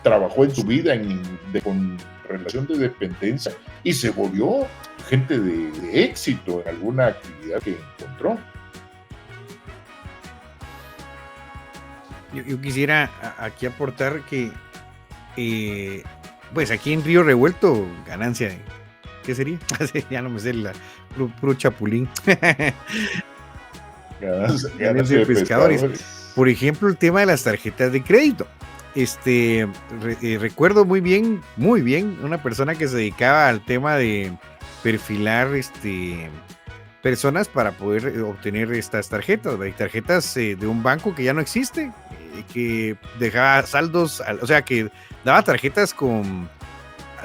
S1: trabajó en su vida con relación de dependencia y se volvió gente de éxito en alguna actividad que encontró.
S3: Yo quisiera aquí aportar que, pues aquí en Río Revuelto, ganancia, ¿qué sería? Ya no me sé, puro chapulín. Ganancia de pescadores. Por ejemplo, el tema de las tarjetas de crédito. Recuerdo muy bien, una persona que se dedicaba al tema de perfilar personas para poder obtener estas tarjetas. Hay tarjetas de un banco que ya no existe, que dejaba saldos, o sea, que daba tarjetas con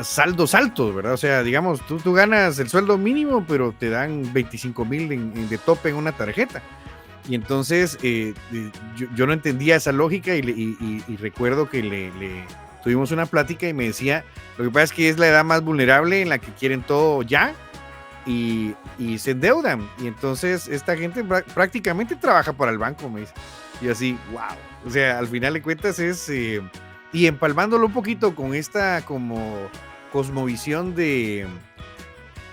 S3: saldos altos, ¿verdad? O sea, digamos, tú ganas el sueldo mínimo, pero te dan 25,000 de tope en una tarjeta. Y entonces yo no entendía esa lógica y recuerdo que le tuvimos una plática y me decía, lo que pasa es que es la edad más vulnerable en la que quieren todo ya y se endeudan. Y entonces esta gente prácticamente trabaja para el banco, me dice. Y así, wow. O sea, al final de cuentas es... y empalmándolo un poquito con esta como cosmovisión de,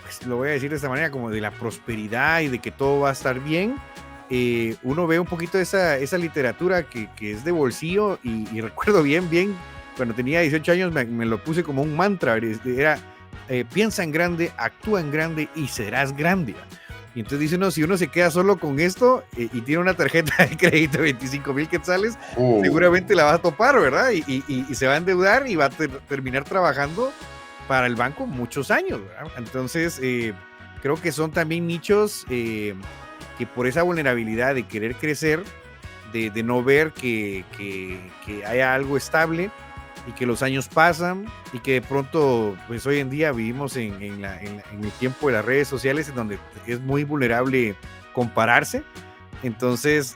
S3: pues, lo voy a decir de esta manera, como de la prosperidad y de que todo va a estar bien, uno ve un poquito esa literatura que es de bolsillo y recuerdo bien, cuando tenía 18 años me lo puse como un mantra, era piensa en grande, actúa en grande y serás grande. Y entonces dice uno, si uno se queda solo con esto y tiene una tarjeta de crédito de 25,000 quetzales, seguramente la va a topar, ¿verdad? Y se va a endeudar y va a terminar trabajando para el banco muchos años, ¿verdad? Entonces, creo que son también nichos que por esa vulnerabilidad de querer crecer, de no ver que haya algo estable y que los años pasan y que de pronto, pues hoy en día vivimos en el tiempo de las redes sociales, en donde es muy vulnerable compararse. Entonces,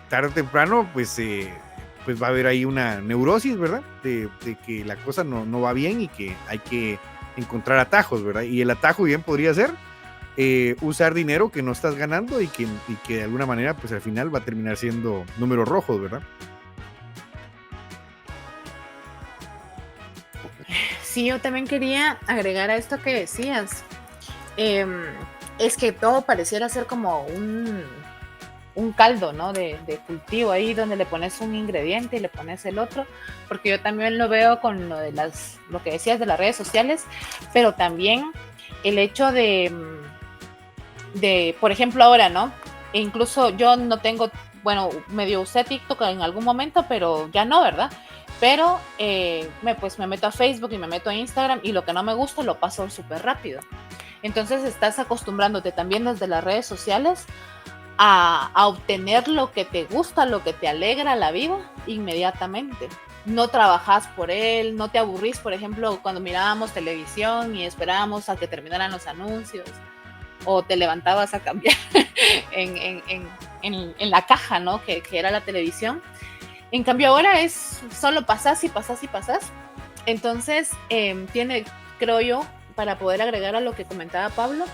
S3: tarde o temprano, pues va a haber ahí una neurosis, ¿verdad? De que la cosa no va bien y que hay que encontrar atajos, ¿verdad? Y el atajo bien podría ser usar dinero que no estás ganando y que de alguna manera, pues al final va a terminar siendo números rojos, ¿verdad?
S2: Sí, yo también quería agregar a esto que decías. Es que todo pareciera ser como un caldo, ¿no? De cultivo ahí donde le pones un ingrediente y le pones el otro, porque yo también lo veo con lo que decías de las redes sociales, pero también el hecho de por ejemplo ahora, ¿no? E incluso yo no tengo, bueno, medio usé TikTok en algún momento, pero ya no, ¿verdad? Pero pues me meto a Facebook y me meto a Instagram y lo que no me gusta lo paso súper rápido. Entonces estás acostumbrándote también desde las redes sociales a obtener lo que te gusta, lo que te alegra la vida inmediatamente. No trabajas por él, no te aburrís, por ejemplo, cuando mirábamos televisión y esperábamos a que terminaran los anuncios, o te levantabas a cambiar en la caja, ¿no? Que era la televisión. En cambio ahora es solo pasas y pasas y pasas. Entonces tiene, creo yo, para poder agregar a lo que comentaba Pablo,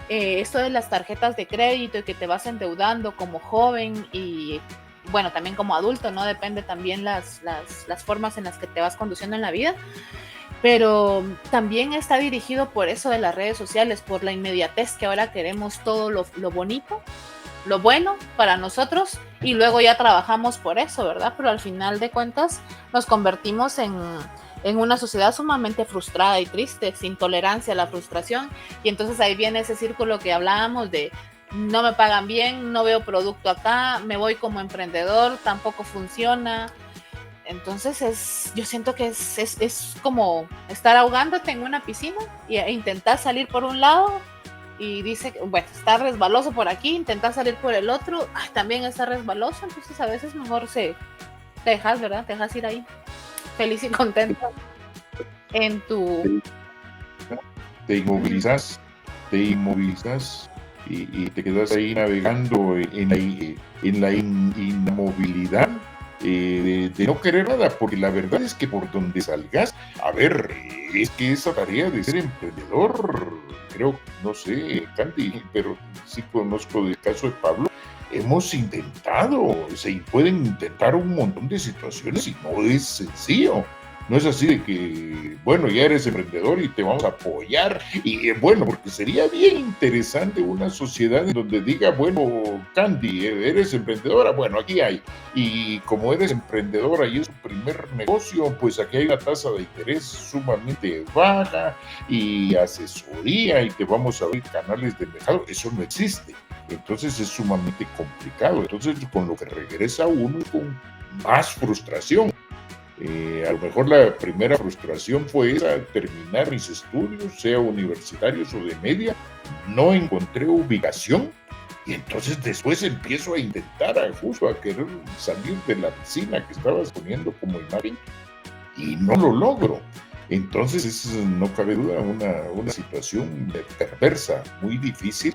S2: esto de las tarjetas de crédito y que te vas endeudando como joven y bueno, también como adulto, ¿no? Depende también las formas en las que te vas conduciendo en la vida, pero también está dirigido por eso de las redes sociales, por la inmediatez que ahora queremos todo lo bonito, lo bueno para nosotros y luego ya trabajamos por eso, ¿verdad? Pero al final de cuentas nos convertimos en una sociedad sumamente frustrada y triste, sin tolerancia a la frustración, y entonces ahí viene ese círculo que hablábamos de no me pagan bien, no veo producto acá, me voy como emprendedor, tampoco funciona. Entonces yo siento que es como estar ahogándote en una piscina e intentar salir por un lado y dice, bueno, está resbaloso por aquí, intentar salir por el otro, también está resbaloso, entonces a veces mejor te dejas, ¿verdad? Te dejas ir ahí, feliz y contento en tu...
S1: Te inmovilizas y te quedas ahí navegando en la inmovilidad de no querer nada, porque la verdad es que por donde salgas, a ver, es que esa tarea de ser emprendedor, creo, no sé, Candy, pero sí conozco del caso de Pablo, hemos intentado, se pueden intentar un montón de situaciones y no es sencillo. No es así de que, bueno, ya eres emprendedor y te vamos a apoyar. Y bueno, porque sería bien interesante una sociedad en donde diga, bueno, Candy, eres emprendedora, bueno, aquí hay. Y como eres emprendedora y es tu primer negocio, pues aquí hay una tasa de interés sumamente baja y asesoría y te vamos a abrir canales de mercado. Eso no existe. Entonces es sumamente complicado. Entonces con lo que regresa uno con más frustración. A lo mejor la primera frustración fue esa, terminar mis estudios, sea universitarios o de media, no encontré ubicación y entonces después empiezo a intentar justo a querer salir de la piscina que estabas poniendo como imagen y no lo logro. Entonces es, no cabe duda, una situación perversa, muy difícil,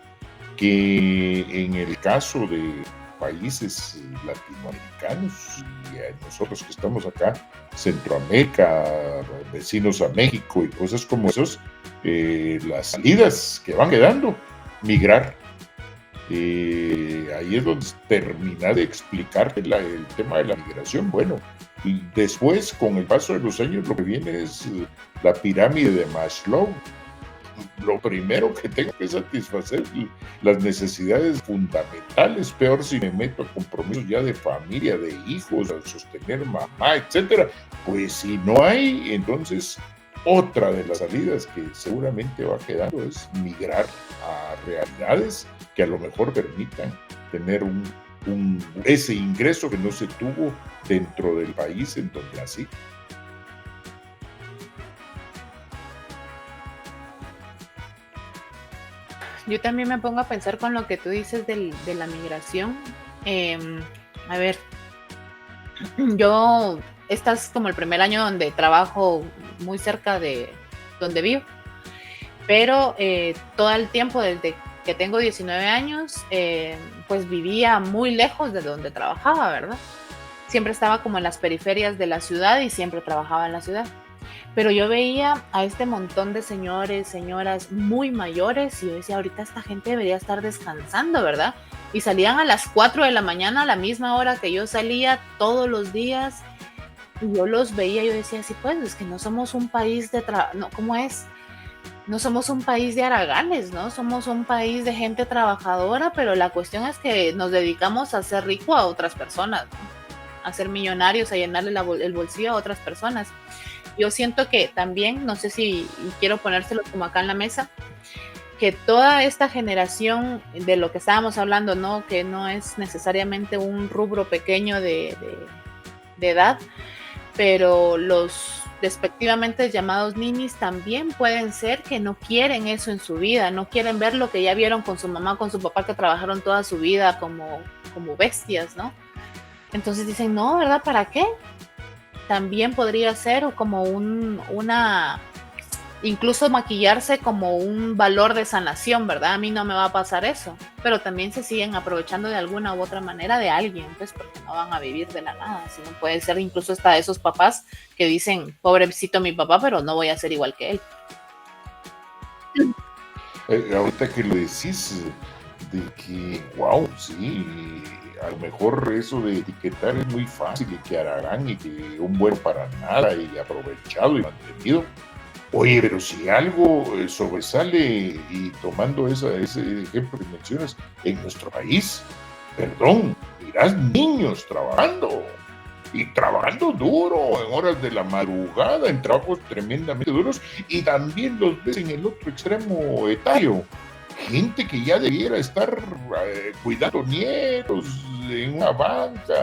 S1: que en el caso de países latinoamericanos y nosotros que estamos acá, Centroamérica, vecinos a México y cosas como esos, las salidas que van quedando, migrar. Ahí es donde termina de explicar el tema de la migración. Bueno, y después, con el paso de los años, lo que viene es la pirámide de Maslow. Lo primero que tengo que satisfacer las necesidades fundamentales, peor si me meto a compromisos ya de familia, de hijos, a sostener mamá, etcétera. Pues si no hay, entonces otra de las salidas que seguramente va quedando es migrar a realidades que a lo mejor permitan tener ese ingreso que no se tuvo dentro del país en donde nací.
S2: Yo también me pongo a pensar con lo que tú dices de la migración. A ver, yo, este es como el primer año donde trabajo muy cerca de donde vivo, pero todo el tiempo desde que tengo 19 años, pues vivía muy lejos de donde trabajaba, ¿verdad? Siempre estaba como en las periferias de la ciudad y siempre trabajaba en la ciudad. Pero yo veía a este montón de señores, señoras muy mayores y yo decía, ahorita esta gente debería estar descansando, ¿verdad? Y salían a las 4 de la mañana, a la misma hora que yo salía todos los días. Y yo los veía y yo decía, sí, pues, es que no somos un país de no, ¿cómo es? No somos un país de haraganes, ¿no? Somos un país de gente trabajadora, pero la cuestión es que nos dedicamos a hacer rico a otras personas, ¿no? A ser millonarios, a llenarle el bolsillo a otras personas. Yo siento que también, no sé si quiero ponérselo como acá en la mesa, que toda esta generación de lo que estábamos hablando, ¿no? Que no es necesariamente un rubro pequeño de edad, pero los despectivamente llamados ninis también pueden ser que no quieren eso en su vida, no quieren ver lo que ya vieron con su mamá, con su papá, que trabajaron toda su vida como bestias, ¿no? Entonces dicen, no, ¿verdad? ¿Para qué? También podría ser como incluso maquillarse como un valor de sanación, ¿verdad? A mí no me va a pasar eso, pero también se siguen aprovechando de alguna u otra manera de alguien, pues porque no van a vivir de la nada, sino puede ser incluso hasta esos papás que dicen, pobrecito mi papá, pero no voy a ser igual que él.
S1: Ahorita que lo decís, de que, wow, sí, a lo mejor eso de etiquetar es muy fácil y que harán y que un bueno para nada y aprovechado y mantenido. Oye, pero si algo sobresale y tomando ese ejemplo que mencionas, en nuestro país, perdón, mirás niños trabajando y trabajando duro en horas de la madrugada, en trabajos tremendamente duros y también los ves en el otro extremo etario. Gente que ya debiera estar cuidando nietos en una banca,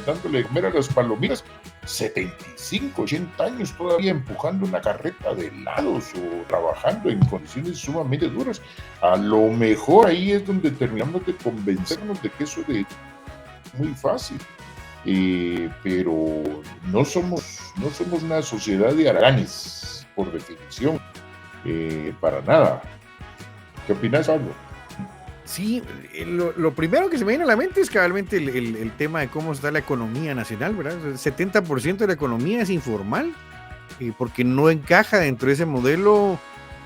S1: dándole de comer a las palomitas, 75, 80 años todavía empujando una carreta de helados o trabajando en condiciones sumamente duras. A lo mejor ahí es donde terminamos de convencernos de que eso es muy fácil. Pero no somos una sociedad de haraganes, por definición, para nada. ¿Qué opinas, Pablo?
S3: Sí, lo primero que se me viene a la mente es cabalmente el tema de cómo está la economía nacional, ¿verdad? El 70% de la economía es informal, porque no encaja dentro de ese modelo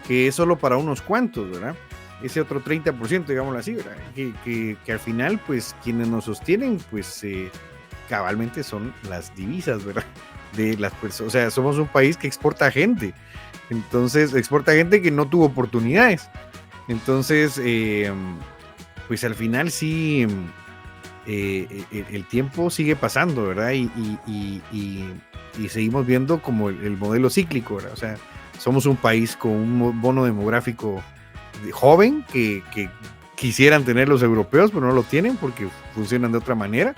S3: que es solo para unos cuantos, ¿verdad? Ese otro 30%, digámoslo así, ¿verdad? Que al final, pues, quienes nos sostienen, pues, cabalmente son las divisas, ¿verdad? De las personas, o sea, somos un país que exporta gente, entonces, exporta gente que no tuvo oportunidades. Entonces, pues al final sí, el tiempo sigue pasando, ¿verdad? Y seguimos viendo como el modelo cíclico, ¿verdad? O sea, somos un país con un bono demográfico joven que quisieran tener los europeos, pero no lo tienen porque funcionan de otra manera.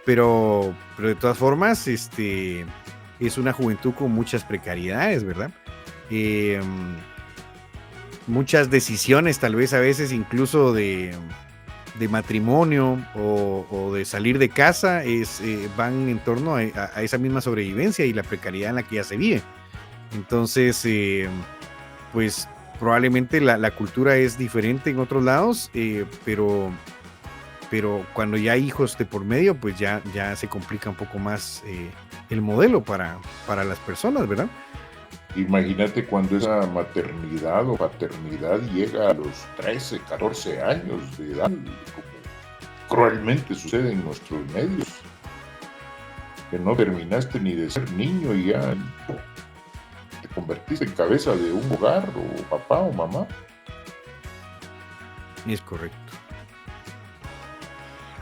S3: Pero de todas formas, es una juventud con muchas precariedades, ¿verdad? Muchas decisiones, tal vez a veces incluso de matrimonio o de salir de casa, van en torno a esa misma sobrevivencia y la precariedad en la que ya se vive. Entonces, pues probablemente la cultura es diferente en otros lados, pero cuando ya hay hijos de por medio, pues ya se complica un poco más el modelo para las personas, ¿verdad?
S1: Imagínate cuando esa maternidad o paternidad llega a los 13, 14 años de edad, como cruelmente sucede en nuestros medios, que no terminaste ni de ser niño y ya te convertiste en cabeza de un hogar, o papá o mamá.
S3: Es correcto.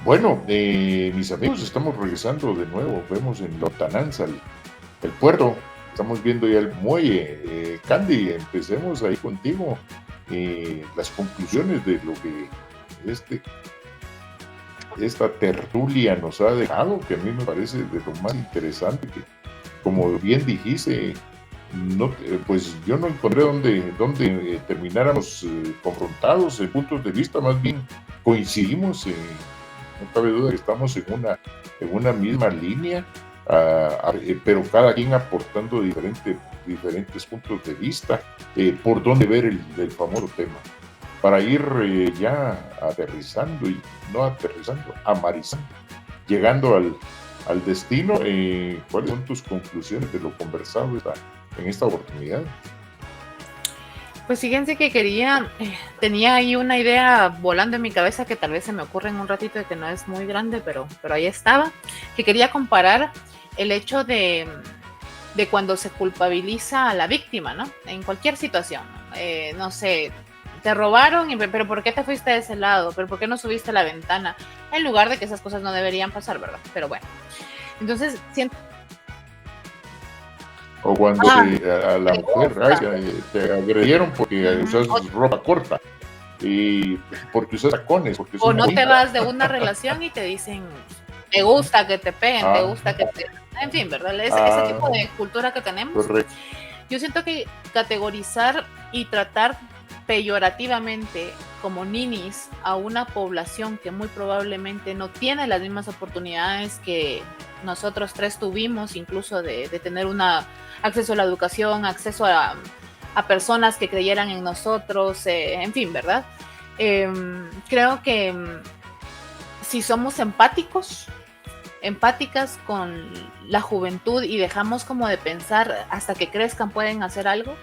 S1: Bueno, mis amigos, estamos regresando de nuevo. Vemos en Lontananza el puerto. Estamos viendo ya el muelle. Candy, empecemos ahí contigo. Las conclusiones de lo que esta tertulia nos ha dejado, que a mí me parece de lo más interesante, que como bien dijiste, pues yo no encontré donde termináramos confrontados en puntos de vista, más bien coincidimos, no cabe duda que estamos en una misma línea, pero cada quien aportando diferentes puntos de vista, por dónde ver el famoso tema. Para ir ya aterrizando, y no aterrizando, amarizando, llegando al destino, ¿cuáles son tus conclusiones de lo conversado en esta oportunidad?
S2: Pues fíjense que tenía ahí una idea volando en mi cabeza que tal vez se me ocurre en un ratito, de que no es muy grande, pero ahí estaba, que quería comparar el hecho de cuando se culpabiliza a la víctima, ¿no? En cualquier situación, no sé, te robaron, pero ¿por qué te fuiste de ese lado? ¿Pero por qué no subiste a la ventana? En lugar de que esas cosas no deberían pasar, ¿verdad? Pero bueno, entonces siento...
S1: O cuando a la mujer te agredieron porque usas ropa corta, y porque usas tacones, porque
S2: o no te vas de una relación y te dicen, te gusta que te peguen, te gusta que te... En fin, ¿verdad? Ese tipo de cultura que tenemos.
S1: Correcto.
S2: Yo siento que categorizar y tratar peyorativamente como ninis a una población que muy probablemente no tiene las mismas oportunidades que nosotros tres tuvimos, incluso de tener acceso a la educación, acceso a personas que creyeran en nosotros, en fin, ¿verdad? Creo que si somos empáticas con la juventud y dejamos como de pensar hasta que crezcan pueden hacer algo,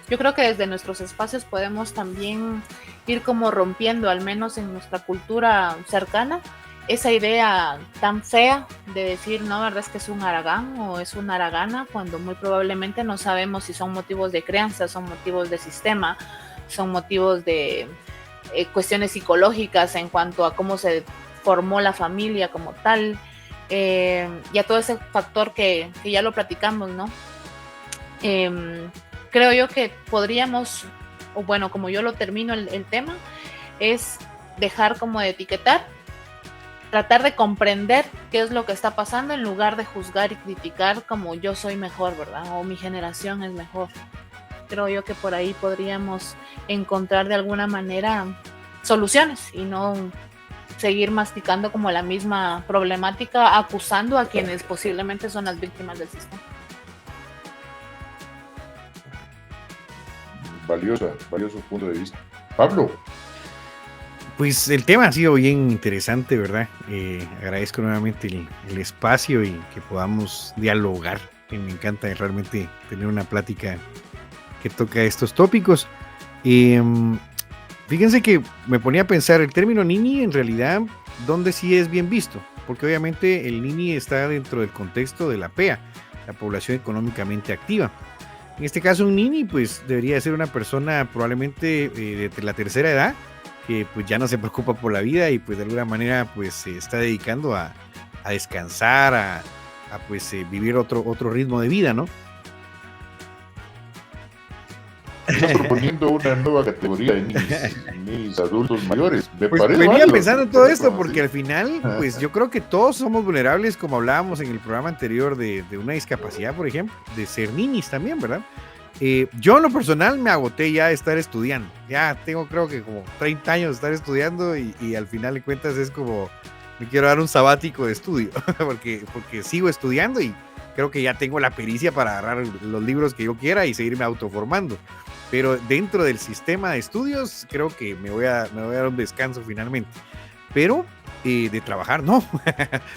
S2: yo creo que desde nuestros espacios podemos también ir como rompiendo, al menos en nuestra cultura cercana, esa idea tan fea de decir, no, verdad es que es un aragán o es una aragana, cuando muy probablemente no sabemos si son motivos de crianza, son motivos de sistema, son motivos de cuestiones psicológicas en cuanto a cómo se formó la familia como tal, y a todo ese factor que ya lo platicamos, ¿no? Creo yo que podríamos, o bueno, como yo lo termino el tema, es dejar como de etiquetar, tratar de comprender qué es lo que está pasando en lugar de juzgar y criticar como yo soy mejor, ¿verdad? O mi generación es mejor. Creo yo que por ahí podríamos encontrar de alguna manera soluciones y no seguir masticando como la misma problemática, acusando a quienes posiblemente son las víctimas del sistema.
S1: Valioso punto de vista. Pablo.
S3: Pues el tema ha sido bien interesante, ¿verdad? Agradezco nuevamente el espacio y que podamos dialogar. Me encanta realmente tener una plática que toca estos tópicos. Fíjense que me ponía a pensar, el término nini en realidad, ¿dónde sí es bien visto? Porque obviamente el nini está dentro del contexto de la PEA, la población económicamente activa. En este caso un nini pues debería ser una persona probablemente de la tercera edad, que pues ya no se preocupa por la vida y pues de alguna manera pues se está dedicando a descansar, a pues vivir otro ritmo de vida, ¿no?
S1: Estás proponiendo una nueva categoría de ninis adultos mayores. Me
S3: pues
S1: parece
S3: venía
S1: válido,
S3: pensando en todo esto
S1: así.
S3: porque al final pues yo creo que todos somos vulnerables, como hablábamos en el programa anterior de una discapacidad, por ejemplo, de ser ninis también, ¿verdad? Yo en lo personal me agoté ya de estar estudiando. Ya tengo creo que como 30 años de estar estudiando y al final de cuentas es como me quiero dar un sabático de estudio porque sigo estudiando y creo que ya tengo la pericia para agarrar los libros que yo quiera y seguirme autoformando. Pero dentro del sistema de estudios creo que me voy a dar un descanso finalmente. Pero de trabajar no,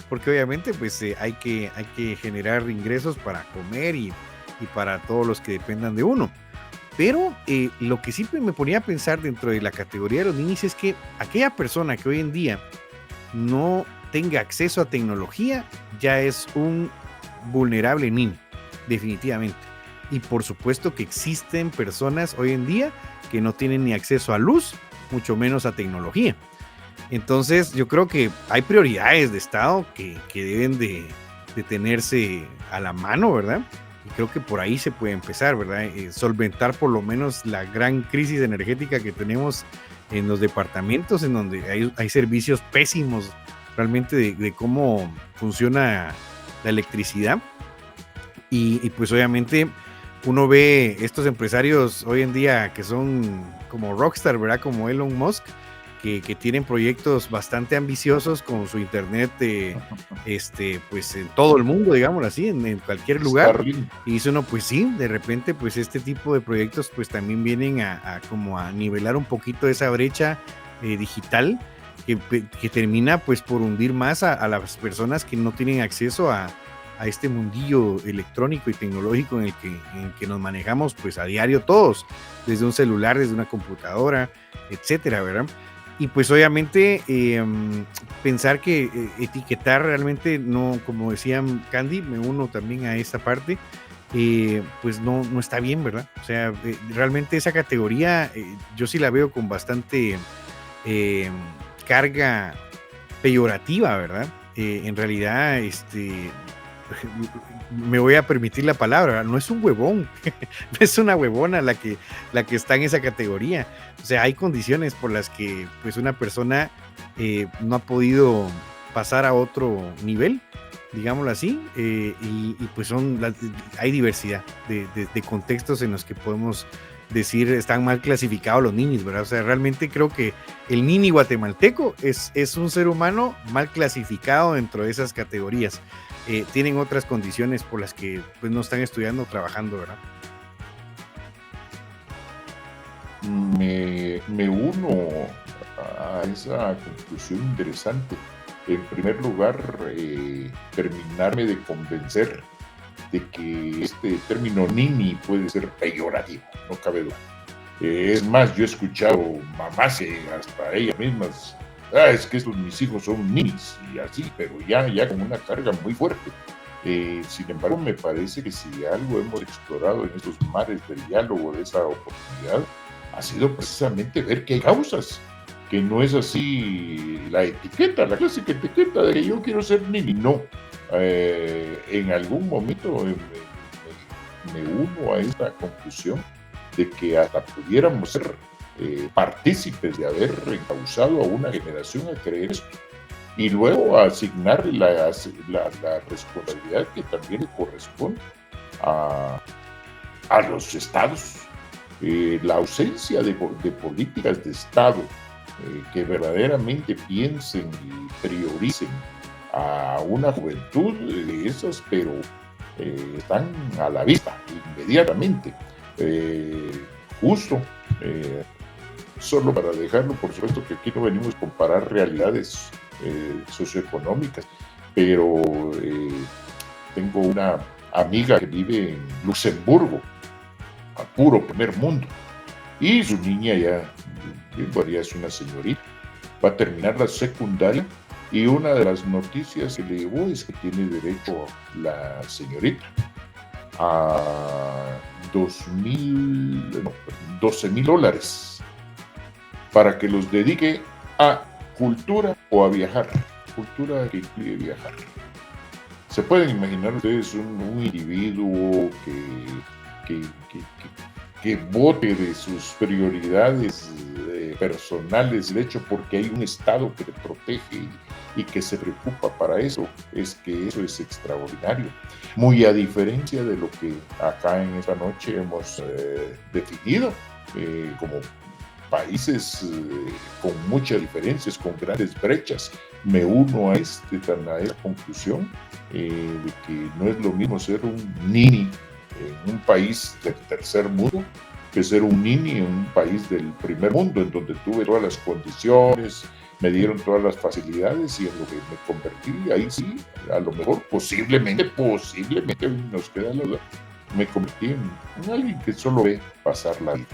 S3: porque obviamente pues hay que generar ingresos para comer y para todos los que dependan de uno. Pero lo que siempre me ponía a pensar dentro de la categoría de los ninis es que aquella persona que hoy en día no tenga acceso a tecnología ya es un vulnerable nini, definitivamente. Y por supuesto que existen personas hoy en día que no tienen ni acceso a luz, mucho menos a tecnología. Entonces yo creo que hay prioridades de Estado que deben de tenerse a la mano, ¿verdad? Y creo que por ahí se puede empezar, ¿verdad? Solventar por lo menos la gran crisis energética que tenemos en los departamentos, en donde hay servicios pésimos realmente de cómo funciona la electricidad. Y pues obviamente uno ve estos empresarios hoy en día que son como rockstar, ¿verdad? Como Elon Musk, que tienen proyectos bastante ambiciosos con su internet pues en todo el mundo, digamos así, en cualquier lugar.
S1: Starlink.
S3: Y dice uno, pues sí, de repente pues este tipo de proyectos pues también vienen a como a nivelar un poquito esa brecha digital que termina pues por hundir más a las personas que no tienen acceso a este mundillo electrónico y tecnológico en el que nos manejamos pues a diario todos, desde un celular, desde una computadora, etcétera, ¿verdad? Y pues obviamente pensar que etiquetar realmente no, como decían Candy, me uno también a esa parte, pues no está bien, ¿verdad? O sea, realmente esa categoría yo sí la veo con bastante carga peyorativa, ¿verdad? En realidad, me voy a permitir la palabra, no es un huevón, no es una huevona la que está en esa categoría. O sea, hay condiciones por las que pues una persona no ha podido pasar a otro nivel, digámoslo así, y pues hay diversidad de contextos en los que podemos decir están mal clasificados los ninis, ¿verdad? O sea, realmente creo que el nini guatemalteco es un ser humano mal clasificado dentro de esas categorías. Tienen otras condiciones por las que pues no están estudiando o trabajando, ¿verdad?
S1: Me uno a esa conclusión interesante. En primer lugar, terminarme de convencer de que este término nini puede ser peyorativo, no cabe duda. Es más, yo he escuchado mamás que hasta ellas mismas, es que estos mis hijos son ninis y así, pero ya con una carga muy fuerte. Sin embargo, me parece que si algo hemos explorado en estos mares del diálogo de esa oportunidad, ha sido precisamente ver que hay causas, que no es así la etiqueta, la clásica etiqueta de que yo quiero ser nini, no. En algún momento me uno a esta conclusión de que hasta pudiéramos ser partícipes de haber encauzado a una generación a creer esto y luego a asignar la responsabilidad que también le corresponde a los estados. La ausencia de políticas de Estado que verdaderamente piensen y prioricen a una juventud de esas, pero están a la vista inmediatamente. Justo solo para dejarlo, por supuesto que aquí no venimos a comparar realidades socioeconómicas, pero tengo una amiga que vive en Luxemburgo, a puro primer mundo, y su niña ya es una señorita, va a terminar la secundaria, y una de las noticias que le llegó es que tiene derecho la señorita a $12,000 para que los dedique a cultura o a viajar. Cultura que incluye viajar. ¿Se pueden imaginar ustedes un individuo que vote de sus prioridades personales, de hecho, porque hay un Estado que le protege y que se preocupa para eso? Es que eso es extraordinario. Muy a diferencia de lo que acá en esta noche hemos definido como países con muchas diferencias, con grandes brechas. Me uno a esa conclusión de que no es lo mismo ser un nini en un país del tercer mundo que ser un nini en un país del primer mundo, en donde tuve todas las condiciones, me dieron todas las facilidades y en lo que me convertí, ahí sí, a lo mejor, posiblemente, nos queda la duda, me convertí en alguien que solo ve pasar la vida.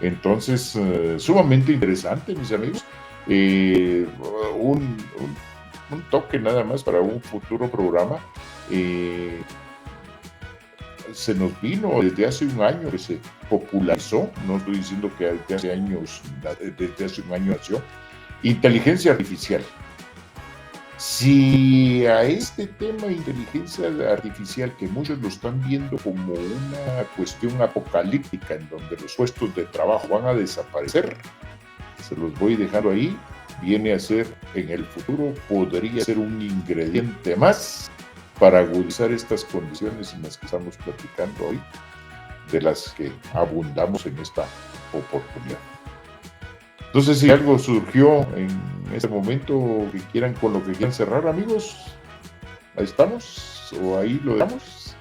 S1: Entonces, sumamente interesante, mis amigos. Un toque nada más para un futuro programa. Se nos vino desde hace un año que se popularizó, no estoy diciendo que desde hace un año nació, inteligencia artificial. Si a este tema de inteligencia artificial, que muchos lo están viendo como una cuestión apocalíptica en donde los puestos de trabajo van a desaparecer, se los voy dejando ahí, viene a ser en el futuro, podría ser un ingrediente más para agudizar estas condiciones en las que estamos platicando hoy, de las que abundamos en esta oportunidad. Entonces, si algo surgió en este momento que quieran, con lo que quieran cerrar, amigos, ahí estamos, o ahí lo dejamos.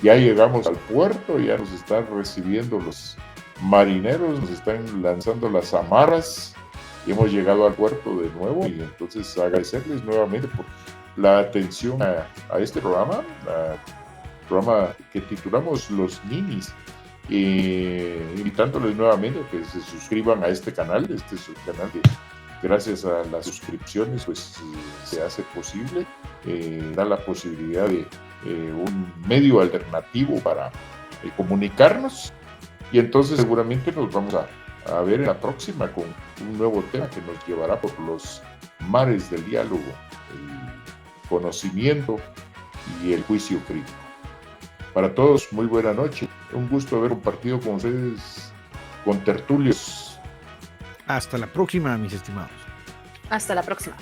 S1: Ya llegamos al puerto, ya nos están recibiendo los marineros, nos están lanzando las amarras, y hemos llegado al puerto de nuevo, y entonces agradecerles nuevamente por la atención a este programa que titulamos Los Ninis, invitándoles nuevamente a que se suscriban a este canal. Este es un canal que gracias a las suscripciones pues se hace posible, da la posibilidad de un medio alternativo para comunicarnos, y entonces seguramente nos vamos a ver en la próxima con un nuevo tema que nos llevará por los mares del diálogo, el conocimiento y el juicio crítico. Para todos, muy buena noche. Un gusto haber compartido con ustedes, con tertulios.
S3: Hasta la próxima, mis estimados.
S2: Hasta la próxima.